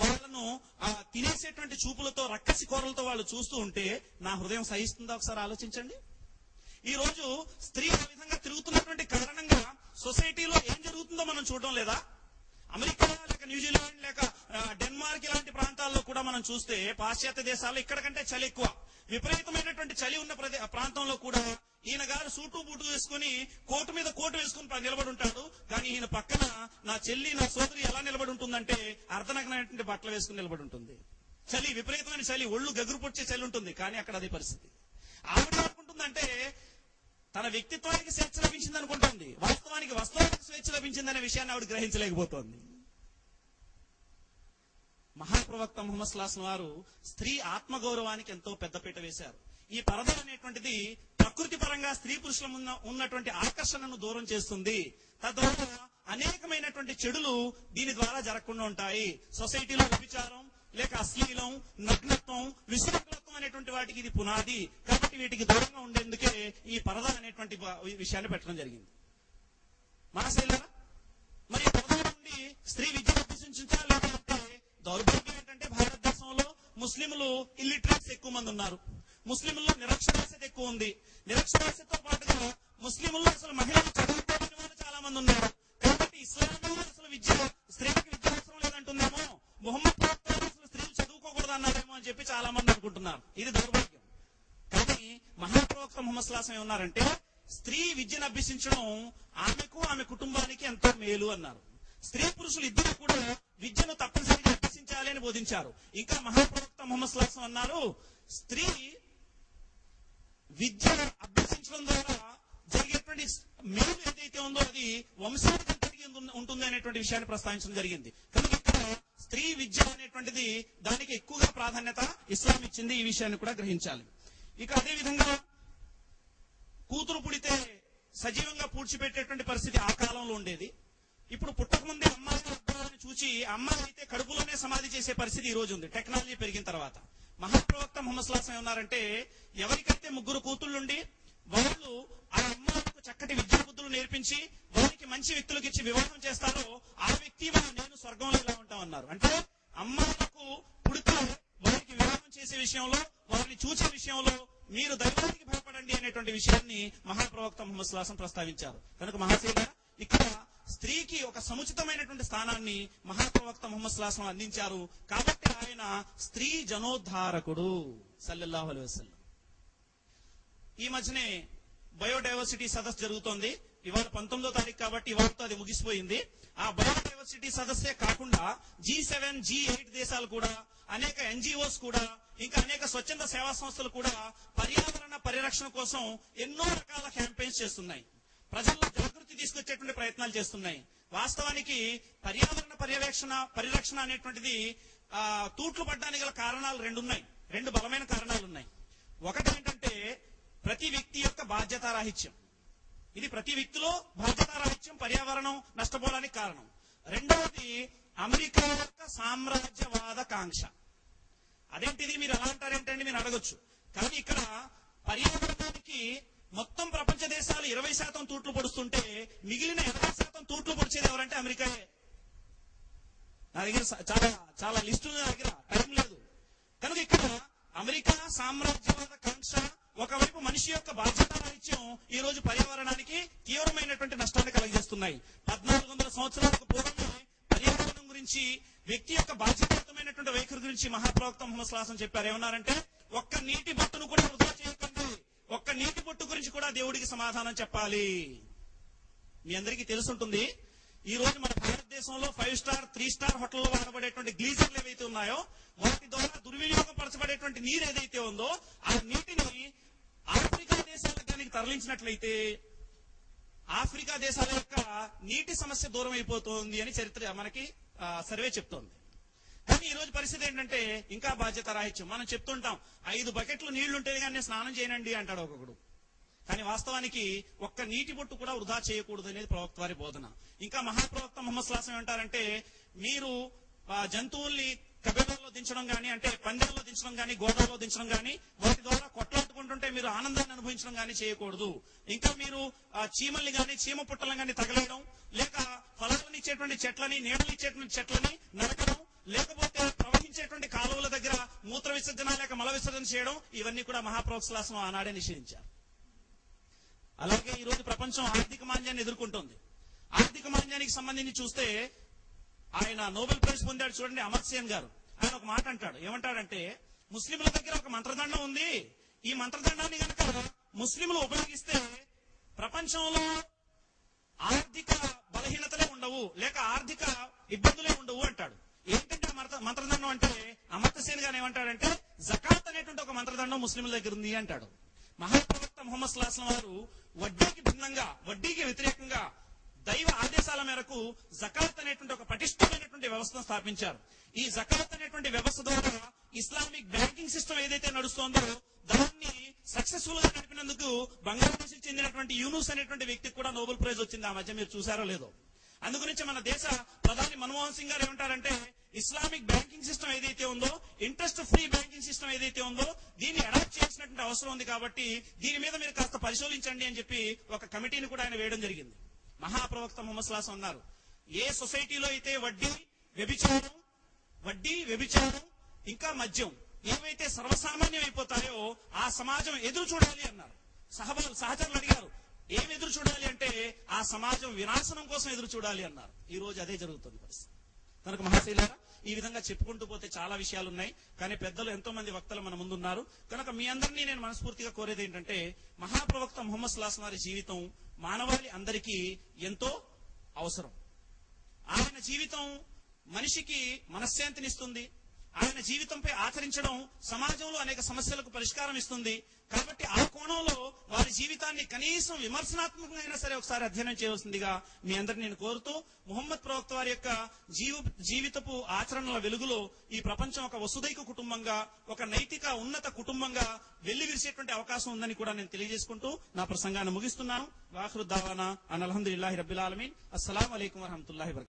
వాళ్ళను తినేసేటువంటి చూపులతో, రక్కసి కోరలతో వాళ్ళు చూస్తూ ఉంటే నా హృదయం సహిస్తుందా? ఒకసారి ఆలోచించండి. ఈ రోజు స్త్రీ ఆ విధంగా తిరుగుతున్నటువంటి కారణంగా సొసైటీలో ఏం జరుగుతుందో మనం చూడడం లేదా? అమెరికా లేక న్యూజిలాండ్ లేక డెన్మార్క్ ఇలాంటి ప్రాంతాల్లో కూడా మనం చూస్తే పాశ్చాత్య దేశాల్లో ఇక్కడ కంటే చలి ఎక్కువ, విపరీతమైనటువంటి చలి ఉన్న ప్రాంతంలో కూడా ఈయన గారు సూటు బూటు వేసుకుని కోటు మీద కోటు వేసుకుని నిలబడి ఉంటాడు. కానీ ఈయన పక్కన నా చెల్లి, నా సోదరి ఎలా నిలబడి ఉంటుందంటే అర్ధనగ్నమైనటువంటి బట్టలు వేసుకుని నిలబడి ఉంటుంది. చలి, విపరీతమైన చలి, ఒళ్ళు గగురు పొచ్చే చలి ఉంటుంది. కానీ అక్కడ అదే పరిస్థితి. ఆవిడ అనుకుంటుందంటే తన వ్యక్తిత్వానికి స్వేచ్ఛ లభించింది అనుకుంటుంది, వాస్తవానికి వస్తువులకు స్వేచ్ఛ లభించిందనే విషయాన్ని ఆవిడ గ్రహించలేకపోతోంది. మహాప్రవక్త ముహమ్మద్ సల్లల్లాహు అలైహి వసల్లం వారు స్త్రీ ఆత్మగౌరవానికి ఎంతో పెద్దపీట వేశారు. ఈ పరద అనేటువంటిది ప్రకృతి పరంగా స్త్రీ పురుషుల ఉన్నటువంటి ఆకర్షణను దూరం చేస్తుంది. తద్వారా అనేకమైనటువంటి చెడులు దీని ద్వారా జరగకుండా ఉంటాయి. సొసైటీలో వ్యభిచారం లేక అశ్లీలం, నగ్నత్వం, విశృంఖలత్వం అనేటువంటి వాటికి ఇది పునాది. కాబట్టి వీటికి దూరంగా ఉండేందుకే ఈ పరద అనేటువంటి విషయాన్ని పెట్టడం జరిగింది. మహాశైలారా, మరి పరద నుండి స్త్రీ విద్యను అభ్యసించాలి అంటే దౌర్భాగ్యం ఏంటంటే భారతదేశంలో ముస్లింలు ఇల్లిటరేట్స్ ఎక్కువ మంది ఉన్నారు. ముస్లింల్లో నిరక్షరాస్యత ఎక్కువ ఉంది. నిరక్షరాస్యతతో పాటుగా ముస్లింల్లో అసలు మహిళలు చదువుకోలేని వాళ్ళు చాలా మంది ఉన్నారు. కాబట్టి ఇస్లాంలో అసలు స్త్రీలకు విద్య అవసరం లేదంటుందేమో, ముహమ్మద్ ప్రవక్త అసలు స్త్రీలు చదువుకోకూడదు అన్నారేమో అని చెప్పి చాలా మంది అనుకుంటున్నారు. ఇది దౌర్భాగ్యం. కానీ మహాప్రవక్త ముహమ్మద్ సల్లల్లాహు అలైహి వసల్లం ఏమన్నారంటే, స్త్రీ విద్యను అభ్యసించడం ఆమెకు, ఆమె కుటుంబానికి ఎంతో మేలు అన్నారు. స్త్రీ పురుషులు ఇద్దరు కూడా విద్యను తప్పనిసరిగా అభ్యసించాలి అని బోధించారు. ఇంకా మహాప్రవక్త ముహమ్మద్ సల్లల్లాహు అలైహి వసల్లం అన్నారు, స్త్రీ విద్య అభ్యసించడం ద్వారా జరిగేటువంటి మేలు ఏదైతే ఉందో అది వంశానికి ఉంటుంది అనేటువంటి విషయాన్ని ప్రస్తావించడం జరిగింది. కనుక ఇక్కడ స్త్రీ విద్య అనేటువంటిది దానికి ఎక్కువగా ప్రాధాన్యత ఇస్లాం ఇచ్చింది. ఈ విషయాన్ని కూడా గ్రహించాలి. ఇక అదే విధంగా కూతురు పుడితే సజీవంగా పూడ్చిపెట్టేటువంటి పరిస్థితి ఆ కాలంలో ఉండేది. ఇప్పుడు పుట్టకముందే అమ్మాయిని చూసి అమ్మాయి అయితే కడుపులోనే సమాధి చేసే పరిస్థితి ఈ రోజు ఉంది, టెక్నాలజీ పెరిగిన తర్వాత. మహాప్రవక్త ముహమ్మద్ సల్లల్లాహు అలైహి వసల్లం ఉన్నారంటే, ఎవరికైతే ముగ్గురు కూతుళ్ళుండి వాళ్ళు ఆ అమ్మాయిలకు చక్కటి విద్యా బుద్ధులు నేర్పించి వారికి మంచి వ్యక్తులకు ఇచ్చి వివాహం చేస్తారో ఆ వ్యక్తి నేను స్వర్గంలో ఇలా ఉంటామన్నారు. అంటే అమ్మాయిలకు పుడితే వారికి వివాహం చేసే విషయంలో, వారిని చూసే విషయంలో మీరు దైవానికి భయపడండి అనేటువంటి విషయాన్ని మహాప్రవక్త ముహమ్మద్ సల్లల్లాహు అలైహి వసల్లం ప్రస్తావించారు. కనుక మహాశైల ఇక్కడ స్త్రీకి ఒక సముచితమైనటువంటి స్థానాన్ని మహాప్రవక్త ముహమ్మద్ సల్లల్లాహు అలైహి వసల్లం అందించారు. కాబట్టి ఆయన స్త్రీ జనోద్ధారకుడు సల్లల్లాహు అలైహి వసల్లం. ఈ మధ్యనే బయోడైవర్సిటీ సదస్సు జరుగుతోంది. ఇవాళ 19వ తారీఖు కాబట్టి ఇవాళతో అది ముగిసిపోయింది. ఆ బయోడైవర్సిటీ సదస్సే కాకుండా G7, G8 దేశాలు కూడా, అనేక NGOs కూడా, ఇంకా అనేక స్వచ్ఛంద సేవా సంస్థలు కూడా పర్యావరణ పరిరక్షణ కోసం ఎన్నో రకాల క్యాంపెయిన్స్ చేస్తున్నాయి. ప్రజల్లో జాగృతి తీసుకొచ్చేటువంటి ప్రయత్నాలు చేస్తున్నాయి. వాస్తవానికి పర్యావరణ పరిరక్షణ అనేటువంటిది తూట్లు పడ్డానికి గల కారణాలు రెండు బలమైన కారణాలు ఉన్నాయి. ఒకటి ఏంటంటే ప్రతి వ్యక్తి యొక్క బాధ్యతారాహిత్యం. ఇది ప్రతి వ్యక్తిలో బాధ్యతారాహిత్యం పర్యావరణం నష్టపోవడానికి కారణం. రెండవది అమెరికా యొక్క సామ్రాజ్యవాద కాంక్ష. అదేంటిది మీరు ఎలా అంటారేంటండి మీరు అడగొచ్చు. కానీ ఇక్కడ పర్యావరణానికి మొత్తం ప్రపంచ దేశాలు 20% తూట్లు పొడుస్తుంటే మిగిలిన 80% తూట్లు పొడిచేది ఎవరంటే అమెరికాయే. నా దగ్గర చాలా లిస్టు ఉంది, నా దగ్గర టైం లేదు. కనుక ఇక్కడ అమెరికా సామ్రాజ్యవాద కాంక్ష ఒకవైపు మనిషి యొక్క బాధ్యతారాహిత్యం ఈ రోజు పర్యావరణానికి తీవ్రమైనటువంటి నష్టాన్ని కలుగజేస్తున్నాయి. 1400 సంవత్సరాలకు పూర్వమే పర్యావరణం గురించి, వ్యక్తి యొక్క బాధ్యతాయుతమైనటువంటి వైఖరి గురించి మహాప్రవక్త ముహమ్మద్ సల్లల్లాహు అలైహి వసల్లం చెప్పారు. ఏమన్నారంటే, ఒక్క నీటి బొట్టును కూడా వృధా చేయకండి, ఒక్క నీటి బొట్టు గురించి కూడా దేవుడికి సమాధానం చెప్పాలి. మీ అందరికీ తెలుసుంటుంది, ఈ రోజు మన భారతదేశంలో 5 స్టార్ 3 స్టార్ హోటల్లో వాడబడేటువంటి గ్లీజర్లు ఏవైతే ఉన్నాయో వాటి ద్వారా దుర్వినియోగం పరచబడేటువంటి నీరు ఏదైతే ఉందో ఆ నీటిని ఆఫ్రికా దేశాలకు దానికి తరలించినట్లయితే ఆఫ్రికా దేశాల యొక్క నీటి సమస్య దూరం అయిపోతుంది అని చరిత్ర మనకి సర్వే చెప్తోంది. కానీ ఈ రోజు పరిస్థితి ఏంటంటే ఇంకా బాధ్యత రాహిత్యం. మనం చెప్తుంటాం 5 బకెట్లు నీళ్లుంటేనే కానీ నేను స్నానం చేయనండి అంటాడు ఒక్కొక్కడు. కానీ వాస్తవానికి ఒక్క నీటి బొట్టు కూడా వృధా చేయకూడదు అనేది ప్రవక్త వారి బోధన. ఇంకా మహాప్రవక్త ముహమ్మద్ సల్లల్లాహు అలైహి వసల్లం ఏమంటారంటే, మీరు జంతువుల్ని కబేలాల్లో దించడం గానీ, అంటే పందెంలో దించడం గానీ, గోడల్లో దించడం గానీ, వాటి ద్వారా కొట్లాడుకుంటుంటే మీరు ఆనందాన్ని అనుభవించడం గానీ చేయకూడదు. ఇంకా మీరు చీమల్ని గానీ, చీమ పుట్టలను గానీ తగలేయడం, లేక ఫలాలను ఇచ్చేటువంటి చెట్లని, నీడలు ఇచ్చేటువంటి చెట్లని నరకడం, లేకపోతే ప్రవహించేటువంటి కాలువల దగ్గర మూత్ర విసర్జన లేక మల విసర్జన చేయడం, ఇవన్నీ కూడా మహాప్రవక్త సల్లల్లాహు అలైహి వసల్లం ఆనాడే నిషేధించారు. అలాగే ఈ రోజు ప్రపంచం ఆర్థిక మాంద్యాన్ని ఎదుర్కొంటోంది. ఆర్థిక మాంద్యానికి సంబంధించి చూస్తే ఆయన నోబెల్ ప్రైజ్ పొందాడు చూడండి, అమర్త్య సేన్ గారు. ఆయన ఒక మాట అంటాడు. ఏమంటాడంటే, ముస్లింల దగ్గర ఒక మంత్రదండం ఉంది, ఈ మంత్రదండాన్ని కనుక ముస్లింలు ఉపయోగిస్తే ప్రపంచంలో ఆర్థిక బలహీనతలే ఉండవు, లేక ఆర్థిక ఇబ్బందులే ఉండవు అంటాడు. ఏంటంటే మంత్రదండం అంటే అమర్త్య సేన్ గారు ఏమంటాడంటే, జకాత్ అనేటువంటి ఒక మంత్రదండం ముస్లింల దగ్గర ఉంది అంటాడు. మహాప్రవక్త ముహమ్మద్ సల్లల్లాహు అలైహి వసల్లం వారు వడ్డీకి భిన్నంగా, వడ్డీకి వ్యతిరేకంగా దైవ ఆదేశాల మేరకు జకాత్ అనేటువంటి ఒక పటిష్టమైనటువంటి వ్యవస్థను స్థాపించారు. ఈ జకాత్ అనేటువంటి వ్యవస్థ ద్వారా ఇస్లామిక్ బ్యాంకింగ్ సిస్టమ్ ఏదైతే నడుస్తోందో దాన్ని సక్సెస్ఫుల్ గా నడిపినందుకు బంగ్లాదేశ్ కి చెందినటువంటి యూనుస్ అనేటువంటి వ్యక్తికి కూడా నోబెల్ ప్రైజ్ వచ్చింది. ఆ మధ్య మీరు చూసారో లేదో. అందుగురించి మన దేశ ప్రధాని మన్మోహన్ సింగ్ గారు ఏమంటారంటే, ఇస్లామిక్ బ్యాంకింగ్ సిస్టమ్ ఏదైతే ఉందో, ఇంట్రెస్ట్ ఫ్రీ బ్యాంకింగ్ సిస్టమ్ ఏదైతే ఉందో దీన్ని అడాప్ట్ చేసినటువంటి అవసరం ఉంది, కాబట్టి దీని మీద మీరు కాస్త పరిశోధించండి అని చెప్పి ఒక కమిటీని కూడా ఆయన వేయడం జరిగింది. మహాప్రవక్త ముహమ్మద్ సల్లల్లాహు అలైహి వసల్లం అన్నారు, ఏ సొసైటీలో అయితే వడ్డీ, వ్యభిచారం ఇంకా మద్యం ఏవైతే సర్వసామాన్యం అయిపోతాయో ఆ సమాజం ఎదురు చూడాలి అన్నారు. సహచరులు అడిగారు, ఏం ఎదురు చూడాలి అంటే, ఆ సమాజం వినాశనం కోసం ఎదురు చూడాలి అన్నారు. ఈ రోజు అదే జరుగుతుంది పరిస్థితి. కనుక మహాశైలారా, ఈ విధంగా చెప్పుకుంటూ పోతే చాలా విషయాలు ఉన్నాయి. కానీ పెద్దలు ఎంతో మంది వక్తలు మన ముందున్నారు. కనుక మీ అందరినీ నేను మనస్ఫూర్తిగా కోరేది ఏంటంటే, మహాప్రవక్త ముహమ్మద్ సల్లల్లాహు అలైహి వసల్లం వారి జీవితం మానవాళి అందరికీ ఎంతో అవసరం. ఆయన జీవితం మనిషికి మనశ్శాంతినిస్తుంది. ఆయన జీవితంపై ఆచరించడం సమాజంలో అనేక సమస్యలకు పరిష్కారం ఇస్తుంది. కాబట్టి ఆ కోణంలో వారి జీవితాన్ని కనీసం విమర్శనాత్మకంగా అయినా సరే ఒకసారి అధ్యయనం చేయవలసిందిగా మీ అందరిని నేను కోరుతూ, ముహమ్మద్ ప్రవక్త వారి యొక్క జీవితపు ఆచరణల వెలుగులో ఈ ప్రపంచం ఒక వసుదైక కుటుంబంగా, ఒక నైతిక ఉన్నత కుటుంబంగా వెళ్లి విరిసేటువంటి అవకాశం ఉందని కూడా నేను తెలియజేసుకుంటూ నా ప్రసంగాన్ని ముగిస్తున్నాను. వాఖిరు దావానా అన్ అల్హమ్దులిల్లాహి రబ్బిల్ ఆలమీన్. అస్సలాము అలైకుం వరహమతుల్లాహి వబరకాతుహు.